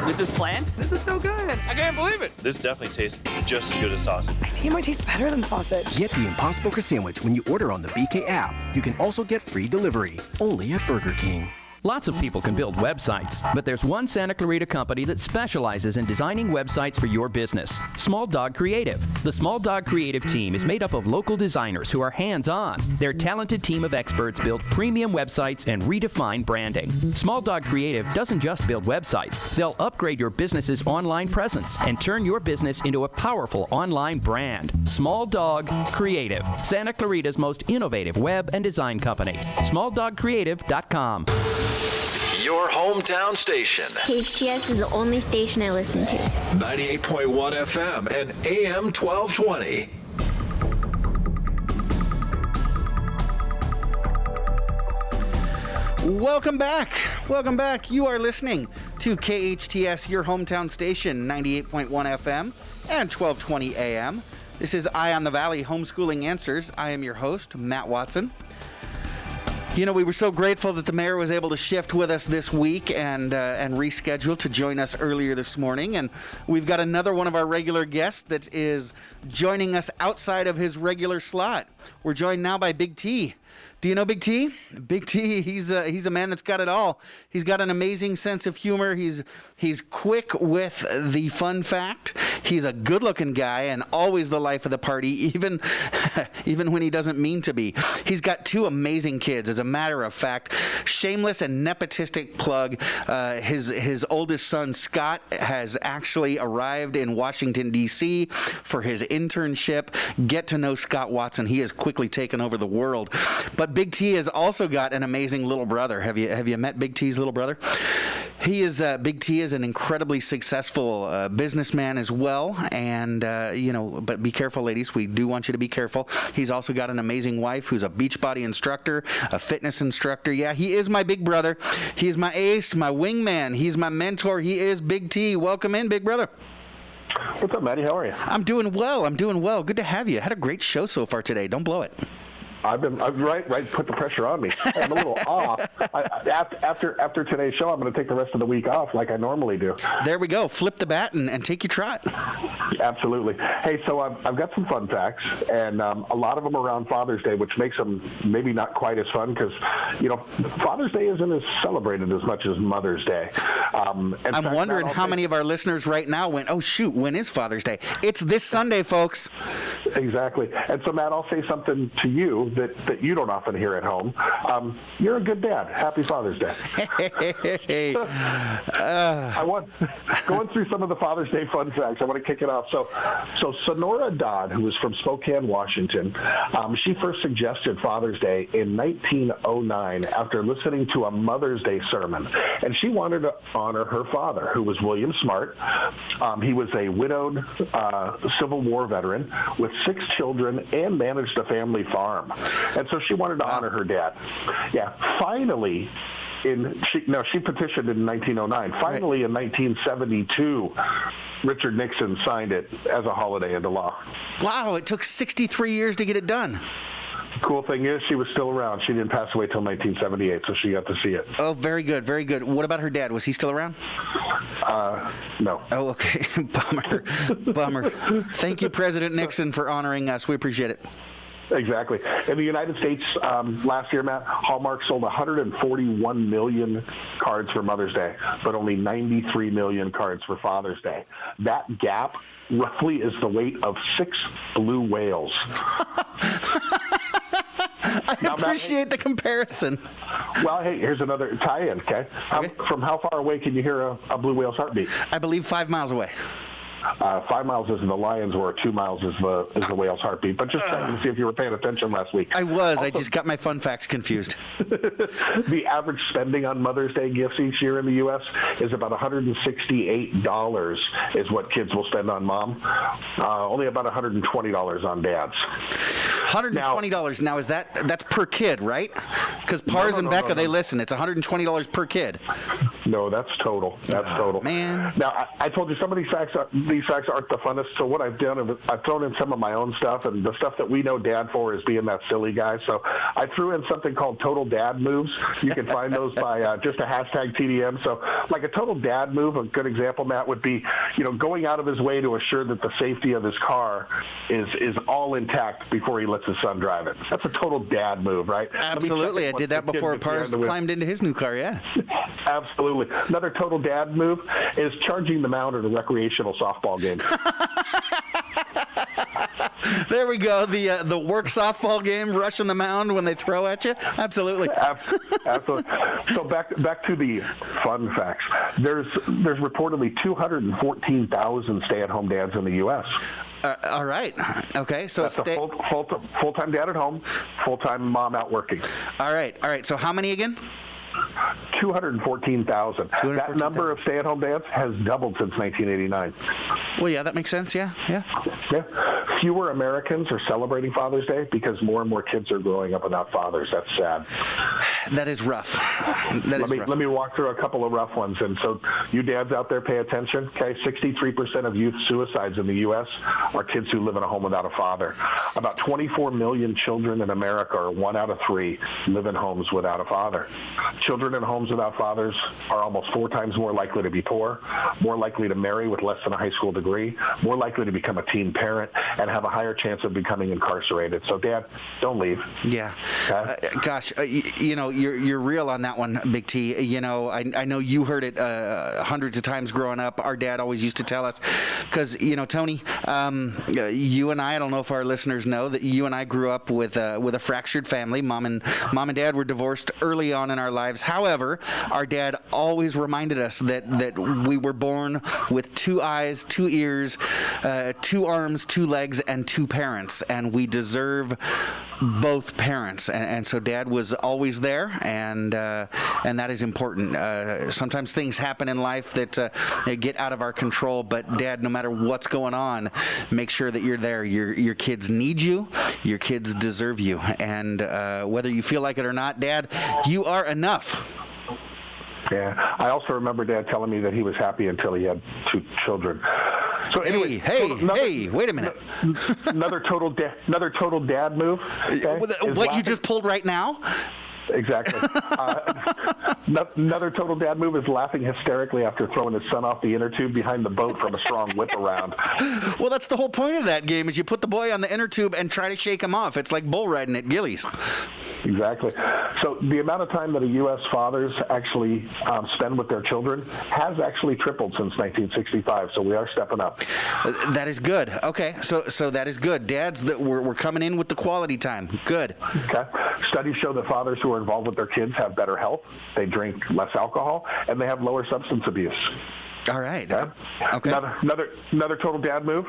This is plants? This is so good. I can't believe it. This definitely tastes just as good as sausage. I think it might taste better than sausage. Get the Impossible Burger Sandwich when you order on the BK app. You can also get free delivery, only at Burger King. Lots of people can build websites, but there's one Santa Clarita company that specializes in designing websites for your business. Small Dog Creative. The Small Dog Creative team is made up of local designers who are hands-on. Their talented team of experts build premium websites and redefine branding. Small Dog Creative doesn't just build websites. They'll upgrade your business's online presence and turn your business into a powerful online brand. Small Dog Creative. Santa Clarita's most innovative web and design company. SmallDogCreative.com. Your hometown station. KHTS is the only station I listen to. 98.1 FM and AM 1220. Welcome back. Welcome back. You are listening to KHTS, your hometown station, 98.1 FM and 1220 AM. This is Eye on the Valley Homeschooling Answers. I am your host, Matt Watson. You know, we were so grateful that the mayor was able to shift with us this week and reschedule to join us earlier this morning. And we've got another one of our regular guests that is joining us outside of his regular slot. We're joined now by Big T. Do you know Big T? Big T, he's a man that's got it all. He's got an amazing sense of humor. He's quick with the fun fact. He's a good-looking guy and always the life of the party, even when he doesn't mean to be. He's got two amazing kids. As a matter of fact, shameless and nepotistic plug. His oldest son Scott has actually arrived in Washington D.C. for his internship. Get to know Scott Watson. He has quickly taken over the world. But Big T has also got an amazing little brother. Have you met Big T's little brother? He is Big T is an incredibly successful businessman as well, and but be careful, ladies. We do want you to be careful. He's also got an amazing wife who's a Beachbody instructor, a fitness instructor. Yeah, he is my big brother. He's my ace, my wingman. He's my mentor. He is Big T. Welcome in, big brother. What's up, Maddie? How are you? I'm doing well. Good to have you. Had a great show so far today. Don't blow it. I'm right. Put the pressure on me. I'm a little off. After today's show, I'm going to take the rest of the week off like I normally do. There we go. Flip the bat and take your trot. Absolutely. Hey, so I've got some fun facts, and a lot of them around Father's Day, which makes them maybe not quite as fun because, Father's Day isn't as celebrated as much as Mother's Day. I'm wondering how many of our listeners right now went, oh, shoot, when is Father's Day? It's this Sunday, folks. Exactly. And so, Matt, I'll say something to you that you don't often hear at home. You're a good dad. Happy Father's Day. Going through some of the Father's Day fun facts. I want to kick it off. So Sonora Dodd, who was from Spokane, Washington, she first suggested Father's Day in 1909 after listening to a Mother's Day sermon. And she wanted to honor her father, who was William Smart. He was a widowed Civil War veteran with 6 children and managed a family farm. And so she wanted to honor her dad. Yeah, finally, she petitioned in 1909. Finally, in 1972, Richard Nixon signed it as a holiday into law. Wow, it took 63 years to get it done. The cool thing is she was still around. She didn't pass away till 1978, so she got to see it. Oh, very good, very good. What about her dad? Was he still around? No. Oh, okay. Bummer. Thank you, President Nixon, for honoring us. We appreciate it. Exactly. In the United States, last year, Matt, Hallmark sold 141 million cards for Mother's Day, but only 93 million cards for Father's Day. That gap roughly is the weight of 6 blue whales. I appreciate the comparison. Well, hey, here's another tie-in, okay? From how far away can you hear a blue whale's heartbeat? I believe 5 miles away. 5 miles is the lion's roar, 2 miles is the whale's heartbeat. But just checking to see if you were paying attention last week. I was. Also, I just got my fun facts confused. The average spending on Mother's Day gifts each year in the U.S. is about $168 is what kids will spend on mom. Only about $120 on dads. $120. Now is that's per kid, right? Because Pars and Becca, they listen. It's $120 per kid. No, that's total. That's total. Man. Now, I told you some of these facts aren't the funnest. So what I've done is I've thrown in some of my own stuff, and the stuff that we know Dad for is being that silly guy. So I threw in something called Total Dad Moves. You can find those by just a hashtag TDM. So like a total dad move, a good example, Matt, would be, going out of his way to assure that the safety of his car is all intact before he lets his son drive it. That's a total dad move, right? Absolutely. I did that before Pars climbed into his new car, yeah. Absolutely. Another total dad move is charging the mound at a recreational softball game. There we go. The work softball game, rushing the mound when they throw at you. Absolutely. Absolutely. So back to the fun facts. There's reportedly 214,000 stay-at-home dads in the U.S. All right. Okay. So that's a full-time dad at home, full-time mom out working. All right. So how many again? 214,000. That number of stay-at-home dads has doubled since 1989. Well, yeah, that makes sense. Yeah. Fewer Americans are celebrating Father's Day because more and more kids are growing up without fathers. That's sad. That is rough. Let me walk through a couple of rough ones. And so you dads out there, pay attention. Okay, 63% of youth suicides in the U.S. are kids who live in a home without a father. About 24 million children in America, or 1 out of 3, live in homes without a father. Children in homes without fathers are almost 4 times more likely to be poor, more likely to marry with less than a high school degree, more likely to become a teen parent, and have a higher chance of becoming incarcerated. So, Dad, don't leave. Yeah. Okay? Gosh, you're real on that one, Big T. I know you heard it hundreds of times growing up. Our dad always used to tell us, because, Tony, you and I don't know if our listeners know that you and I grew up with a fractured family. Mom and Dad were divorced early on in our lives. However, our dad always reminded us that we were born with 2 eyes, 2 ears, 2 arms, 2 legs, and 2 parents, and we deserve both parents. And so Dad was always there, and that is important. Sometimes things happen in life that get out of our control, but Dad, no matter what's going on, make sure that you're there. Your kids need you. Your kids deserve you. And whether you feel like it or not, Dad, you are enough. Yeah, I also remember Dad telling me that he was happy until he had 2 children. So anyway, hey, wait a minute. another total dad move. Okay, what you just pulled right now? Exactly. Another total dad move is laughing hysterically after throwing his son off the inner tube behind the boat from a strong whip around. Well, that's the whole point of that game, is you put the boy on the inner tube and try to shake him off. It's like bull riding at Gillies. Exactly. So the amount of time that U.S. fathers actually spend with their children has actually tripled since 1965. So we are stepping up. That is good. Okay, so that is good. Dads, we're coming in with the quality time. Good. Okay. Studies show that fathers who are involved with their kids have better health, they drink less alcohol, and they have lower substance abuse. All right. Okay. Another total dad move.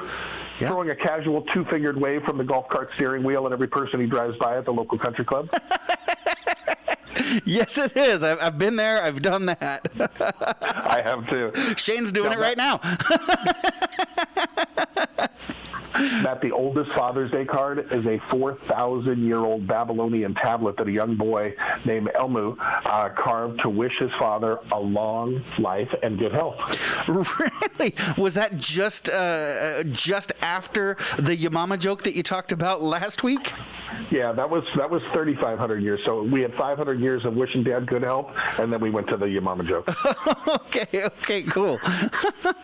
Yeah. Throwing a casual 2-fingered wave from the golf cart steering wheel at every person he drives by at the local country club. Yes, it is. I've been there. I've done that. I have too. Shane's doing it right now. Matt, the oldest Father's Day card is a 4,000-year-old Babylonian tablet that a young boy named Elmu carved to wish his father a long life and good health. Really? Was that just after the your mama joke that you talked about last week? Yeah, that was 3,500 years. So we had 500 years of wishing Dad good health, and then we went to the your mama joke. Okay, cool.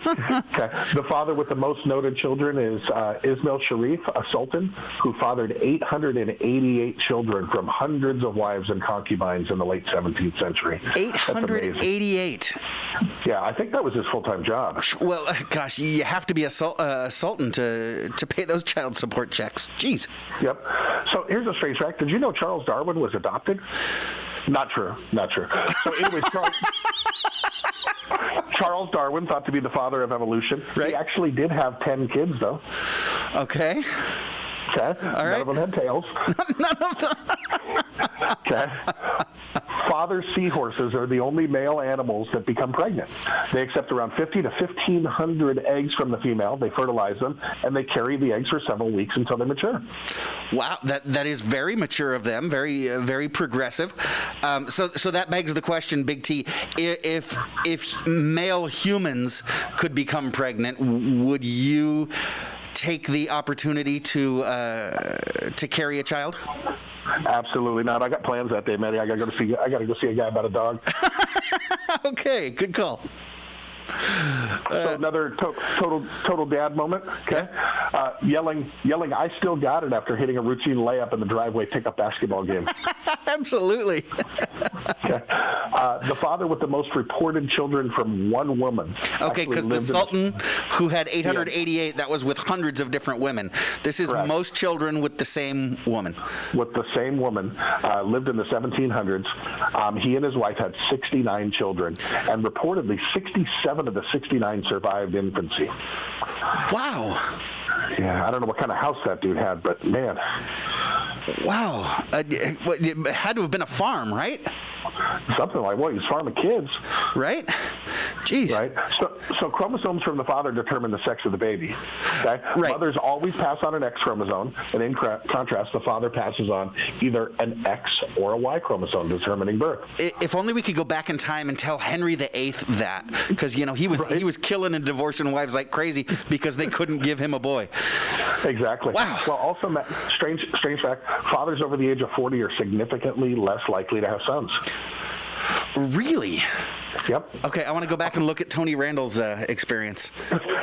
Okay. The father with the most noted children is Ismail Sharif, a sultan who fathered 888 children from hundreds of wives and concubines in the late 17th century. 888. Yeah, I think that was his full-time job. Well, gosh, you have to be a sultan to pay those child support checks. Jeez. Yep. So here's a strange fact. Did you know Charles Darwin was adopted? Not true. So anyways, Charles Darwin, thought to be the father of evolution. Right. He actually did have 10 kids, though. Okay. All right. None of them had tails. None of them. Okay. Father seahorses are the only male animals that become pregnant. They accept around 50 to 1,500 eggs from the female. They fertilize them, and they carry the eggs for several weeks until they mature. Wow, that is very mature of them, very very progressive. So that begs the question, Big T, if male humans could become pregnant, would you take the opportunity to carry a child? Absolutely not. I got plans that day, Matty. I got to go see a guy about a dog. Okay, good call. So another total dad moment. Okay, yelling, "I still got it!" after hitting a routine layup in the driveway pickup basketball game. Absolutely. Okay. The father with the most reported children from one woman. Okay, because the Sultan, who had 888, that was with hundreds of different women. This is correct. Most children with the same woman. With the same woman, lived in the 1700s. He and his wife had 69 children, and reportedly 67 of the 69 survived infancy. Wow. Yeah, I don't know what kind of house that dude had, but man. Wow. It had to have been a farm, right? Something like what? He was farming kids. Right? Jeez. Right? So chromosomes from the father determine the sex of the baby. Okay? Right. Mothers always pass on an X chromosome, and in contrast, the father passes on either an X or a Y chromosome determining birth. If only we could go back in time and tell Henry VIII that, because he was killing and divorcing wives like crazy because they couldn't give him a boy. Exactly. Wow. Well, also, strange fact, fathers over the age of 40 are significantly less likely to have sons. Really? Yep. Okay, I want to go back and look at Tony Randall's experience.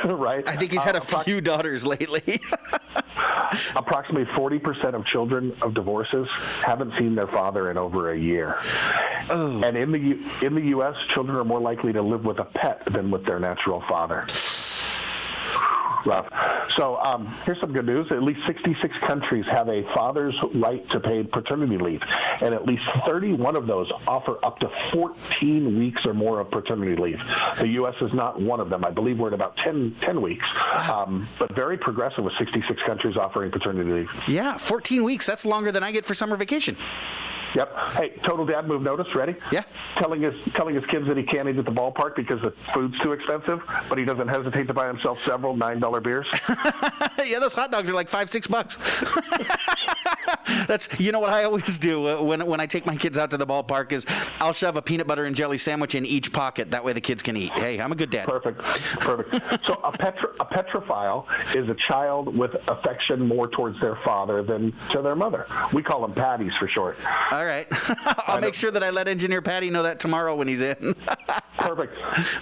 Right. I think he's had a few daughters lately. Approximately 40% of children of divorces haven't seen their father in over a year. Oh. And in the U.S., children are more likely to live with a pet than with their natural father. Rough. So here's some good news. At least 66 countries have a father's right to paid paternity leave, and at least 31 of those offer up to 14 weeks or more of paternity leave. The U.S. is not one of them. I believe we're at about 10 weeks, but very progressive with 66 countries offering paternity leave. Yeah, 14 weeks. That's longer than I get for summer vacation. Yep. Hey, total dad move notice. Ready? Yeah. Telling his kids that he can't eat at the ballpark because the food's too expensive, but he doesn't hesitate to buy himself several $9 beers. Yeah, those hot dogs are like $5-6. That's, you know what I always do when I take my kids out to the ballpark is I'll shove a peanut butter and jelly sandwich in each pocket. That way the kids can eat. Hey, I'm a good dad. Perfect. So a petrophile is a child with affection more towards their father than to their mother. We call them patties for short. All right. I'll make sure that I let Engineer Patty know that tomorrow when he's in. Perfect.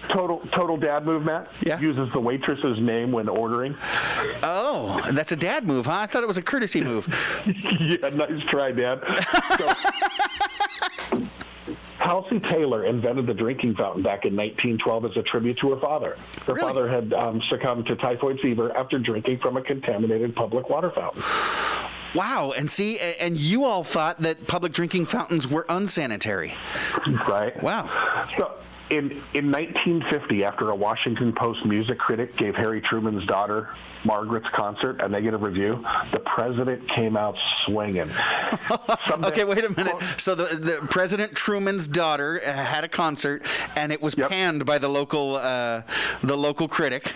Total dad move, Matt. Yeah. Uses the waitress's name when ordering. Oh, that's a dad move, huh? I thought it was a courtesy move. Yeah, nice try, Dad. So, Halsey Taylor invented the drinking fountain back in 1912 as a tribute to her father. Her father had succumbed to typhoid fever after drinking from a contaminated public water fountain. Wow, and see, and you all thought that public drinking fountains were unsanitary. Right. Wow. So, in 1950, after a Washington Post music critic gave Harry Truman's daughter, Margaret's concert, a negative review, the president came out swinging. Okay, wait a minute. So the President Truman's daughter had a concert, and it was panned by the local critic.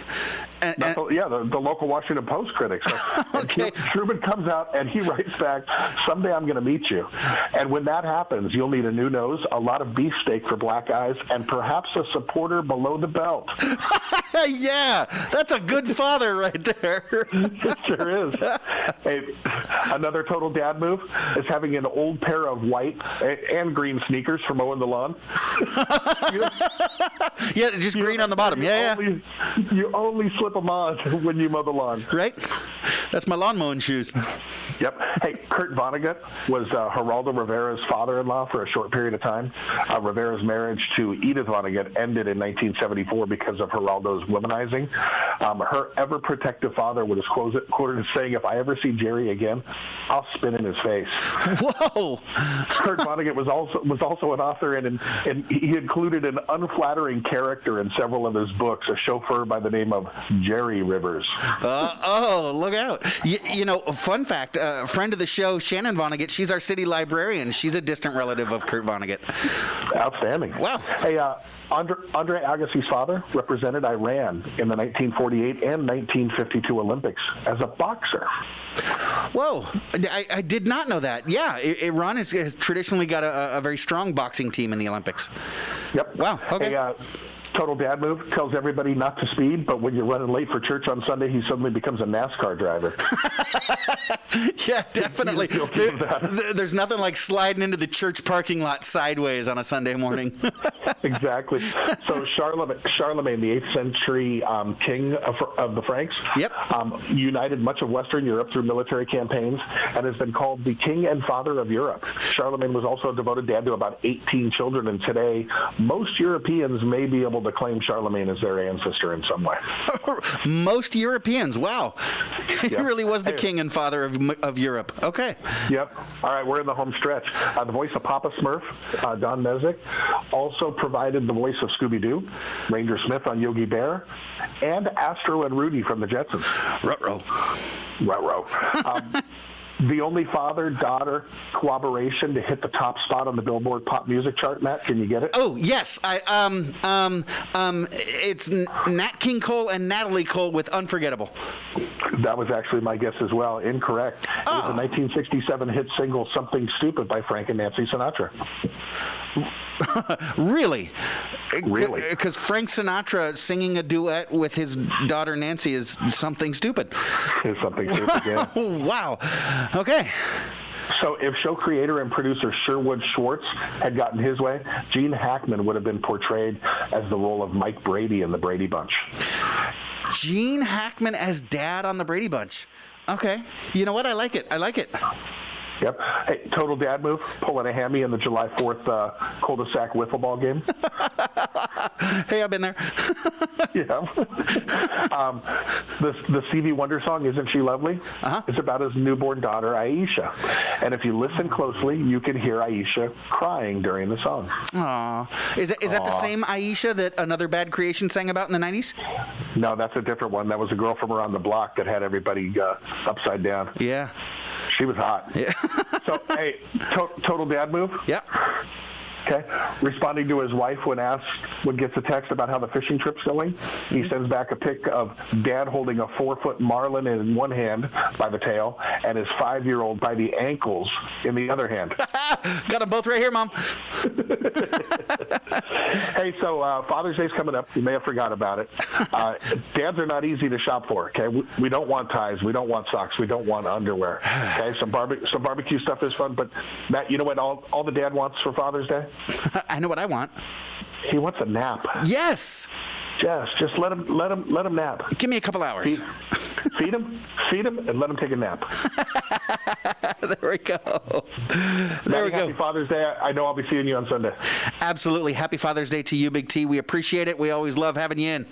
The local Washington Post critic. So, okay. Truman comes out and he writes back, "Someday I'm going to meet you." And when that happens, you'll need a new nose, a lot of beefsteak for black eyes, and perhaps a supporter below the belt. Yeah, that's a good father right there. It sure is. Hey, another total dad move is having an old pair of white and green sneakers for mowing the lawn. Yeah, just green on the bottom. You only slip them on when you mow the lawn. Right? That's my lawn mowing shoes. Yep. Hey, Kurt Vonnegut was Geraldo Rivera's father-in-law for a short period of time. Rivera's marriage to Edith Vonnegut ended in 1974 because of Geraldo's womanizing. Her ever-protective father was quoted as saying, "If I ever see Jerry again, I'll spit in his face." Whoa! Kurt Vonnegut was also an author, and he included an unflattering character in several of his books, a chauffeur by the name of Jerry Rivers. Look out. You know, fun fact, a friend of the show, Shannon Vonnegut, she's our city librarian. She's a distant relative of Kurt Vonnegut. Outstanding. Wow. Hey, Andre Agassi's father represented Iran in the 1948 and 1952 Olympics as a boxer. Whoa. I did not know that. Yeah, Iran has traditionally got a very strong boxing team in the Olympics. Yep. Wow. Okay. Hey, total dad move, tells everybody not to speed, but when you're running late for church on Sunday, he suddenly becomes a NASCAR driver. Yeah, definitely. There's nothing like sliding into the church parking lot sideways on a Sunday morning. Exactly. So Charlemagne, the 8th century king of the Franks, united much of Western Europe through military campaigns and has been called the king and father of Europe. Charlemagne was also a devoted dad to about 18 children, and today most Europeans may be able to claim Charlemagne as their ancestor in some way. Most Europeans, wow. He really was the king and father of Europe. Okay. Yep. All right, we're in the home stretch. The voice of Papa Smurf, Don Mezek, also provided the voice of Scooby-Doo, Ranger Smith on Yogi Bear, and Astro and Rudy from the Jetsons. Ruh-roh. The only father-daughter collaboration to hit the top spot on the Billboard pop music chart, Matt. Can you get it? Oh, yes. It's Nat King Cole and Natalie Cole with Unforgettable. That was actually my guess as well. Incorrect. It was the 1967 hit single Something Stupid by Frank and Nancy Sinatra. Really? Really? Because Frank Sinatra singing a duet with his daughter Nancy is Something Stupid. Is Something Stupid, yeah. Wow. Okay. So if show creator and producer Sherwood Schwartz had gotten his way, Gene Hackman would have been portrayed as the role of Mike Brady in the Brady Bunch. Gene Hackman as dad on the Brady Bunch. Okay. You know what? I like it. Yep. Hey, total dad move, pulling a hammy in the July 4th cul-de-sac wiffle ball game. Hey, I've been there. Yeah. The Stevie Wonder song, Isn't She Lovely? It's about his newborn daughter, Aisha. And if you listen closely, you can hear Aisha crying during the song. Aw. Is that the same Aisha that Another Bad Creation sang about in the 90s? No, that's a different one. That was a girl from around the block that had everybody upside down. Yeah. She was hot. Yeah. So, hey, total dad move? Yeah. Okay. Responding to his wife when gets a text about how the fishing trip's going, he sends back a pic of dad holding a 4-foot marlin in one hand by the tail and his 5-year-old by the ankles in the other hand. Got them both right here, Mom. Hey, so Father's Day's coming up. You may have forgot about it. Dads are not easy to shop for, okay? We don't want ties. We don't want socks. We don't want underwear, okay? Some barbecue stuff is fun, but Matt, you know what all the dad wants for Father's Day? I know what I want. He wants a nap. Yes. Just let him nap. Give me a couple hours. Feed him, and let him take a nap. There we go. There we go. Happy Father's Day. I know I'll be seeing you on Sunday. Absolutely. Happy Father's Day to you, Big T. We appreciate it. We always love having you in.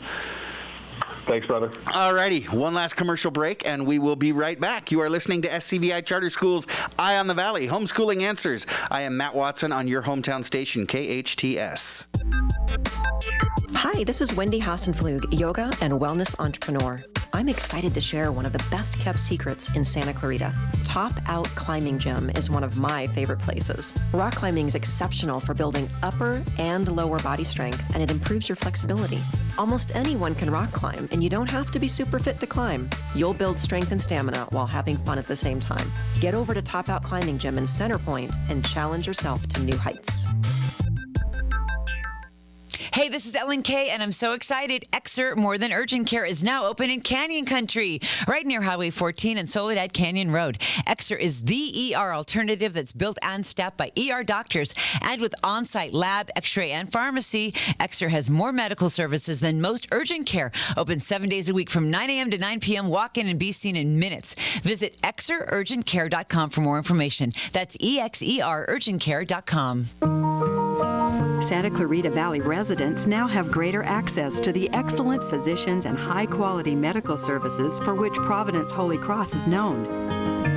Thanks, brother. All righty. One last commercial break, and we will be right back. You are listening to SCVi Charter Schools Eye on the Valley, Homeschooling Answers. I am Matt Watson on your hometown station, KHTS. Hi, this is Wendy Hassenflug, yoga and wellness entrepreneur. I'm excited to share one of the best-kept secrets in Santa Clarita. Top Out Climbing Gym is one of my favorite places. Rock climbing is exceptional for building upper and lower body strength, and it improves your flexibility. Almost anyone can rock climb, and you don't have to be super fit to climb. You'll build strength and stamina while having fun at the same time. Get over to Top Out Climbing Gym in Center Point and challenge yourself to new heights. Hey, this is Ellen Kay, and I'm so excited. Exer More Than Urgent Care is now open in Canyon Country, right near Highway 14 and Soledad Canyon Road. Exer is the ER alternative that's built and staffed by ER doctors, and with on-site lab, x-ray, and pharmacy, Exer has more medical services than most urgent care. Open 7 days a week from 9 a.m. to 9 p.m. Walk in and be seen in minutes. Visit exerurgentcare.com for more information. That's exerurgentcare.com. Santa Clarita Valley residents now have greater access to the excellent physicians and high-quality medical services for which Providence Holy Cross is known.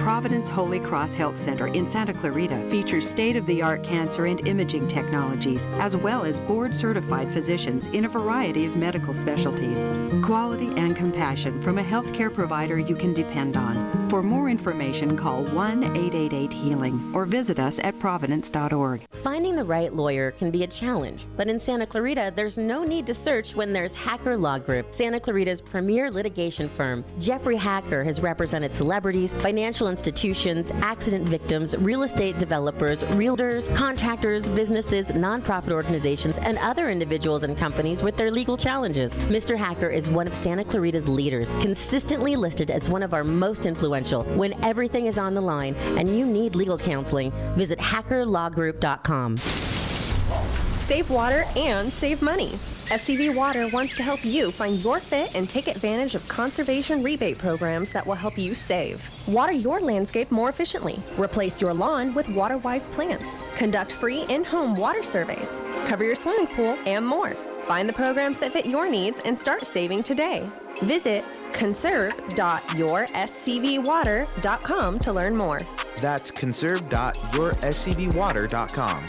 Providence Holy Cross Health Center in Santa Clarita features state-of-the-art cancer and imaging technologies, as well as board-certified physicians in a variety of medical specialties. Quality and compassion from a healthcare provider you can depend on. For more information, call 1-888-HEALING or visit us at providence.org. Finding the right lawyer can be a challenge, but in Santa Clarita, there's no need to search when there's Hacker Law Group, Santa Clarita's premier litigation firm. Jeffrey Hacker has represented celebrities, financial institutions, accident victims, real estate developers, realtors, contractors, businesses, nonprofit organizations, and other individuals and companies with their legal challenges. Mr. Hacker is one of Santa Clarita's leaders, consistently listed as one of our most influential. When everything is on the line and you need legal counseling, visit hackerlawgroup.com. Save water and save money. SCV Water wants to help you find your fit and take advantage of conservation rebate programs that will help you save. Water your landscape more efficiently. Replace your lawn with water-wise plants. Conduct free in-home water surveys. Cover your swimming pool and more. Find the programs that fit your needs and start saving today. Visit conserve.yourscvwater.com to learn more. That's conserve.yourscvwater.com.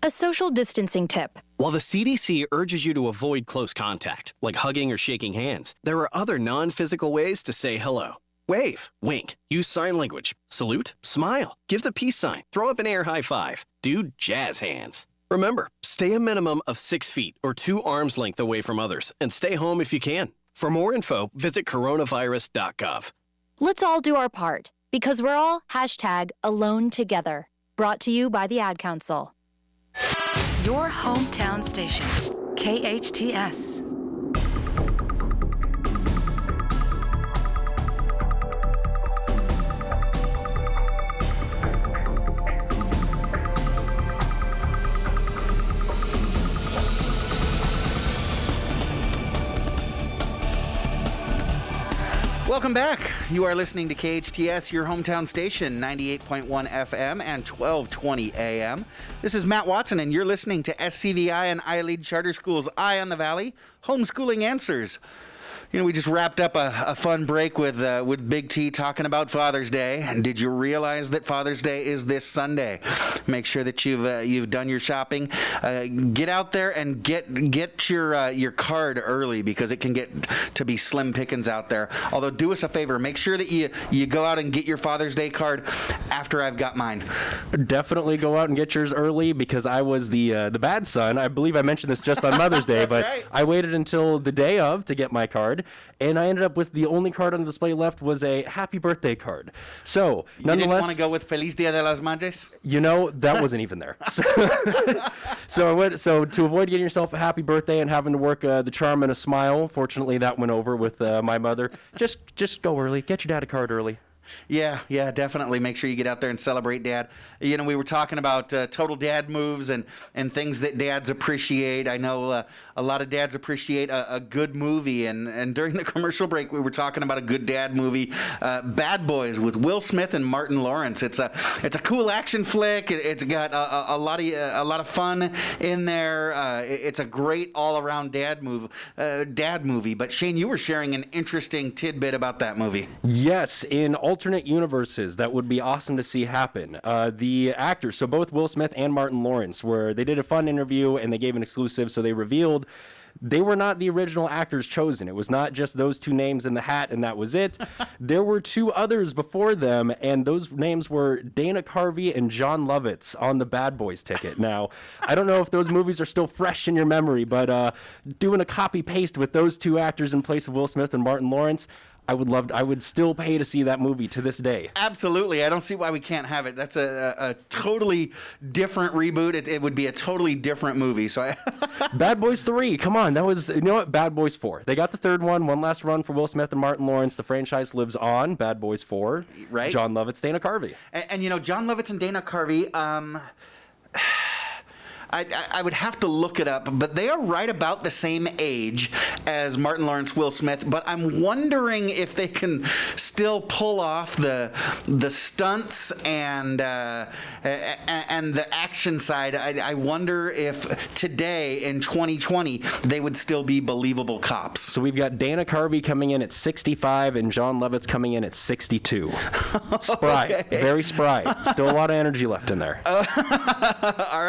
A social distancing tip. While the CDC urges you to avoid close contact, like hugging or shaking hands, there are other non-physical ways to say hello. Wave, wink, use sign language, salute, smile, give the peace sign, throw up an air high five, do jazz hands. Remember, stay a minimum of 6 feet or 2 arms length away from others, and stay home if you can. For more info, visit coronavirus.gov. Let's all do our part, because we're all #AloneTogether. Brought to you by the Ad Council. Your hometown station, KHTS. Welcome back. You are listening to KHTS, your hometown station, 98.1 FM and 1220 AM. This is Matt Watson, and you're listening to SCVi and iLEAD Charter Schools Eye on the Valley, Homeschooling Answers. You know, we just wrapped up a fun break with Big T talking about Father's Day. And did you realize that Father's Day is this Sunday? Make sure that you've done your shopping. Get out there and get your card early, because it can get to be slim pickings out there. Although, do us a favor, make sure that you go out and get your Father's Day card after I've got mine. Definitely go out and get yours early, because I was the bad son. I believe I mentioned this just on Mother's Day, but right. I waited until the day of to get my card. And I ended up with the only card on the display left was a happy birthday card. So, nonetheless, you didn't want to go with Feliz Dia de las Madres? You know, that wasn't even there. So to avoid getting yourself a happy birthday and having to work the charm and a smile, fortunately that went over with my mother. Just go early. Get your dad a card early. Yeah, definitely. Make sure you get out there and celebrate Dad. You know, we were talking about total dad moves and things that dads appreciate. I know a lot of dads appreciate a good movie, and during the commercial break, we were talking about a good dad movie, Bad Boys, with Will Smith and Martin Lawrence. It's a cool action flick. It's got a lot of fun in there. It's a great all-around dad movie. But Shane, you were sharing an interesting tidbit about that movie. Yes, in alternate universes, that would be awesome to see happen. The actors, so both Will Smith and Martin Lawrence, they did a fun interview and they gave an exclusive, so they revealed they were not the original actors chosen. It was not just those two names in the hat and that was it. There were two others before them, and those names were Dana Carvey and John Lovitz on the Bad Boys ticket. Now, I don't know if those movies are still fresh in your memory, but doing a copy-paste with those two actors in place of Will Smith and Martin Lawrence, I would still pay to see that movie to this day. Absolutely. I don't see why we can't have it. That's a totally different reboot. It would be a totally different movie. So Bad Boys 3, come on. That was, you know what, Bad Boys 4. They got the third one last run for Will Smith and Martin Lawrence. The franchise lives on. Bad Boys 4. Right. John Lovitz, Dana Carvey. And you know, John Lovitz and Dana Carvey, I would have to look it up, but they are right about the same age as Martin Lawrence, Will Smith. But I'm wondering if they can still pull off the stunts and the action side. I wonder if today in 2020 they would still be believable cops. So we've got Dana Carvey coming in at 65 and John Lovitz coming in at 62. Spry, okay. Very spry. Still a lot of energy left in there. All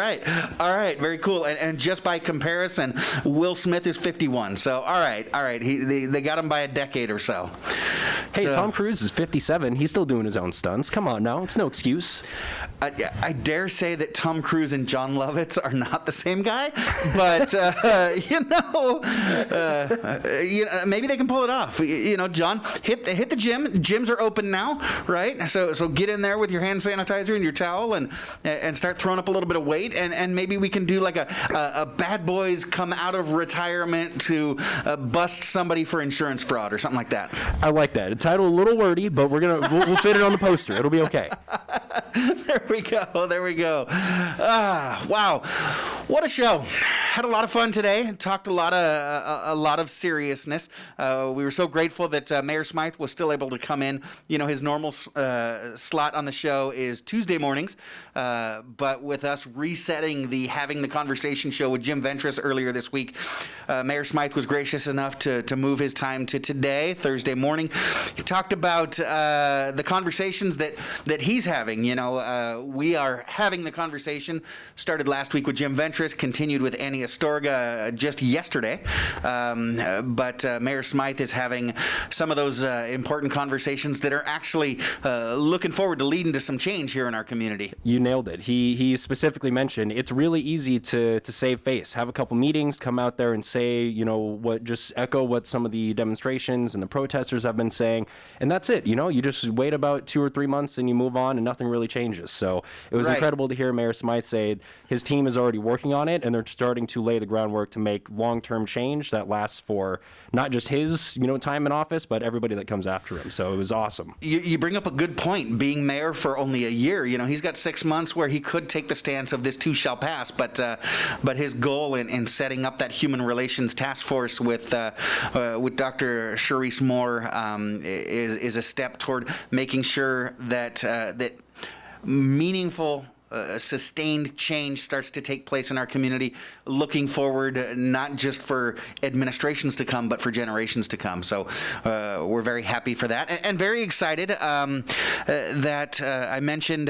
right, very cool. And just by comparison, Will Smith is 51. So, all right. They got him by a decade or so. Hey, Tom Cruise is 57. He's still doing his own stunts. Come on now. It's no excuse. I dare say that Tom Cruise and John Lovitz are not the same guy, but maybe they can pull it off. You know, John, hit the gym. Gyms are open now, right? So get in there with your hand sanitizer and your towel and start throwing up a little bit of weight, and maybe we can do like a Bad Boys come out of retirement to bust somebody for insurance fraud or something like that. I like that. The title a little wordy, but we'll fit it on the poster. It'll be okay. There we go. Wow, what a show! Had a lot of fun today. Talked a lot of seriousness. We were so grateful that Mayor Smyth was still able to come in. You know, his normal slot on the show is Tuesday mornings, but with us resetting the Having the Conversation show with Jim Ventris earlier this week, Mayor Smyth was gracious enough to move his time to today, Thursday morning. He talked about the conversations that he's having. You know, we are having the conversation. Started last week with Jim Ventris, continued with Annie Astorga just yesterday. But Mayor Smyth is having some of those important conversations that are actually looking forward to leading to some change here in our community. You nailed it. He specifically mentioned it's really easy to save face. Have a couple meetings, come out there and say, you know, just echo what some of the demonstrations and the protesters have been saying. And that's it. You know, you just wait about 2 or 3 months and you move on and nothing really changes. So it was Right. incredible to hear Mayor Smyth say his team is already working on it, and they're starting to lay the groundwork to make long-term change that lasts for not just his, time in office, but everybody that comes after him. So it was awesome. You bring up a good point. Being mayor for only a year, he's got 6 months where he could take the stance of this too shall pass. But his goal in setting up that human relations task force with Dr. Charisse Moore is a step toward making sure that meaningful, sustained change starts to take place in our community, looking forward not just for administrations to come, but for generations to come. So we're very happy for that, and very excited that I mentioned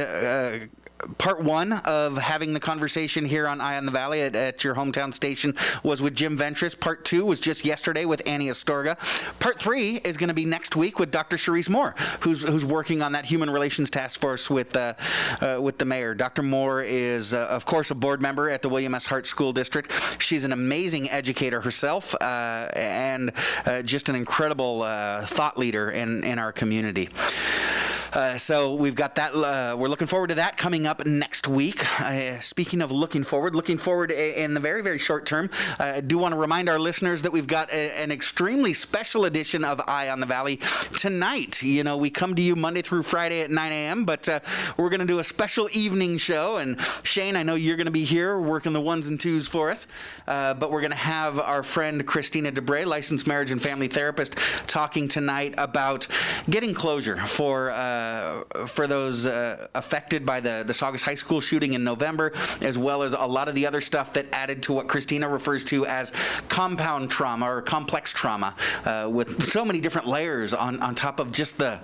part one of having the conversation here on Eye on the Valley at your hometown station was with Jim Ventris. Part two was just yesterday with Annie Astorga. Part three is going to be next week with Dr. Charisse Moore, who's working on that human relations task force with the mayor. Dr. Moore is, of course, a board member at the William S. Hart School District. She's an amazing educator herself and just an incredible thought leader in our community. So we've got that. We're looking forward to that coming up next week. Speaking of looking forward in the very, very short term, I do want to remind our listeners that we've got an extremely special edition of Eye on the Valley tonight. We come to you Monday through Friday at 9 a.m., but we're going to do a special evening show. And Shane, I know you're going to be here working the ones and twos for us, but we're going to have our friend Christina DeBray, licensed marriage and family therapist, talking tonight about getting closure for those affected by the Saugus High School shooting in November, as well as a lot of the other stuff that added to what Christina refers to as compound trauma or complex trauma, with so many different layers on top of just the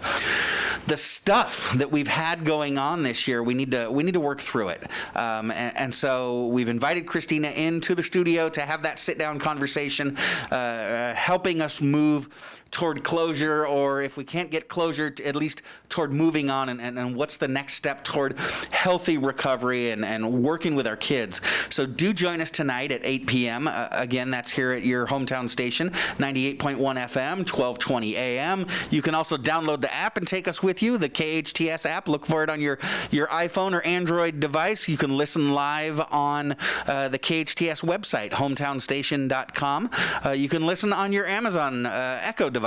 stuff that we've had going on this year. We need to work through it, and so we've invited Christina into the studio to have that sit-down conversation, helping us move toward closure, or if we can't get closure, at least toward moving on and what's the next step toward healthy recovery and working with our kids. So do join us tonight at 8 p.m. Again, that's here at your hometown station, 98.1 FM, 1220 AM. You can also download the app and take us with you, the KHTS app. Look for it on your iPhone or Android device. You can listen live on the KHTS website, hometownstation.com. You can listen on your Amazon Echo device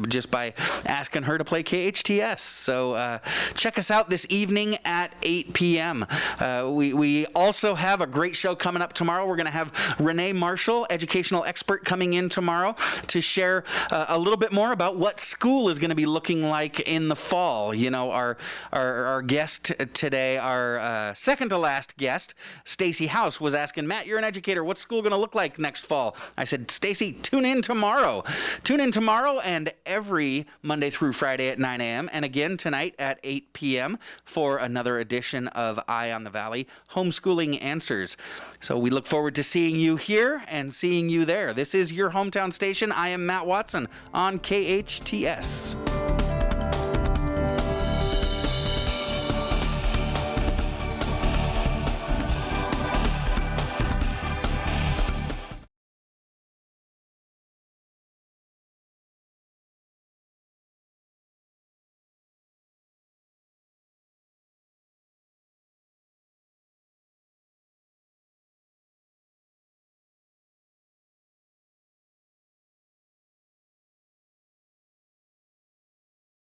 just by asking her to play KHTS. So check us out this evening at 8 p.m. We also have a great show coming up tomorrow. We're going to have Renee Marshall, educational expert, coming in tomorrow to share a little bit more about what school is going to be looking like in the fall. Our guest today, our second to last guest, Stacy House, was asking, Matt, you're an educator. What's school going to look like next fall? I said, Stacy, tune in tomorrow. Tune in tomorrow and every Monday through Friday at 9 a.m. and again tonight at 8 p.m. for another edition of Eye on the Valley, Homeschooling Answers. So we look forward to seeing you here and seeing you there. This is your hometown station. I am Matt Watson on KHTS.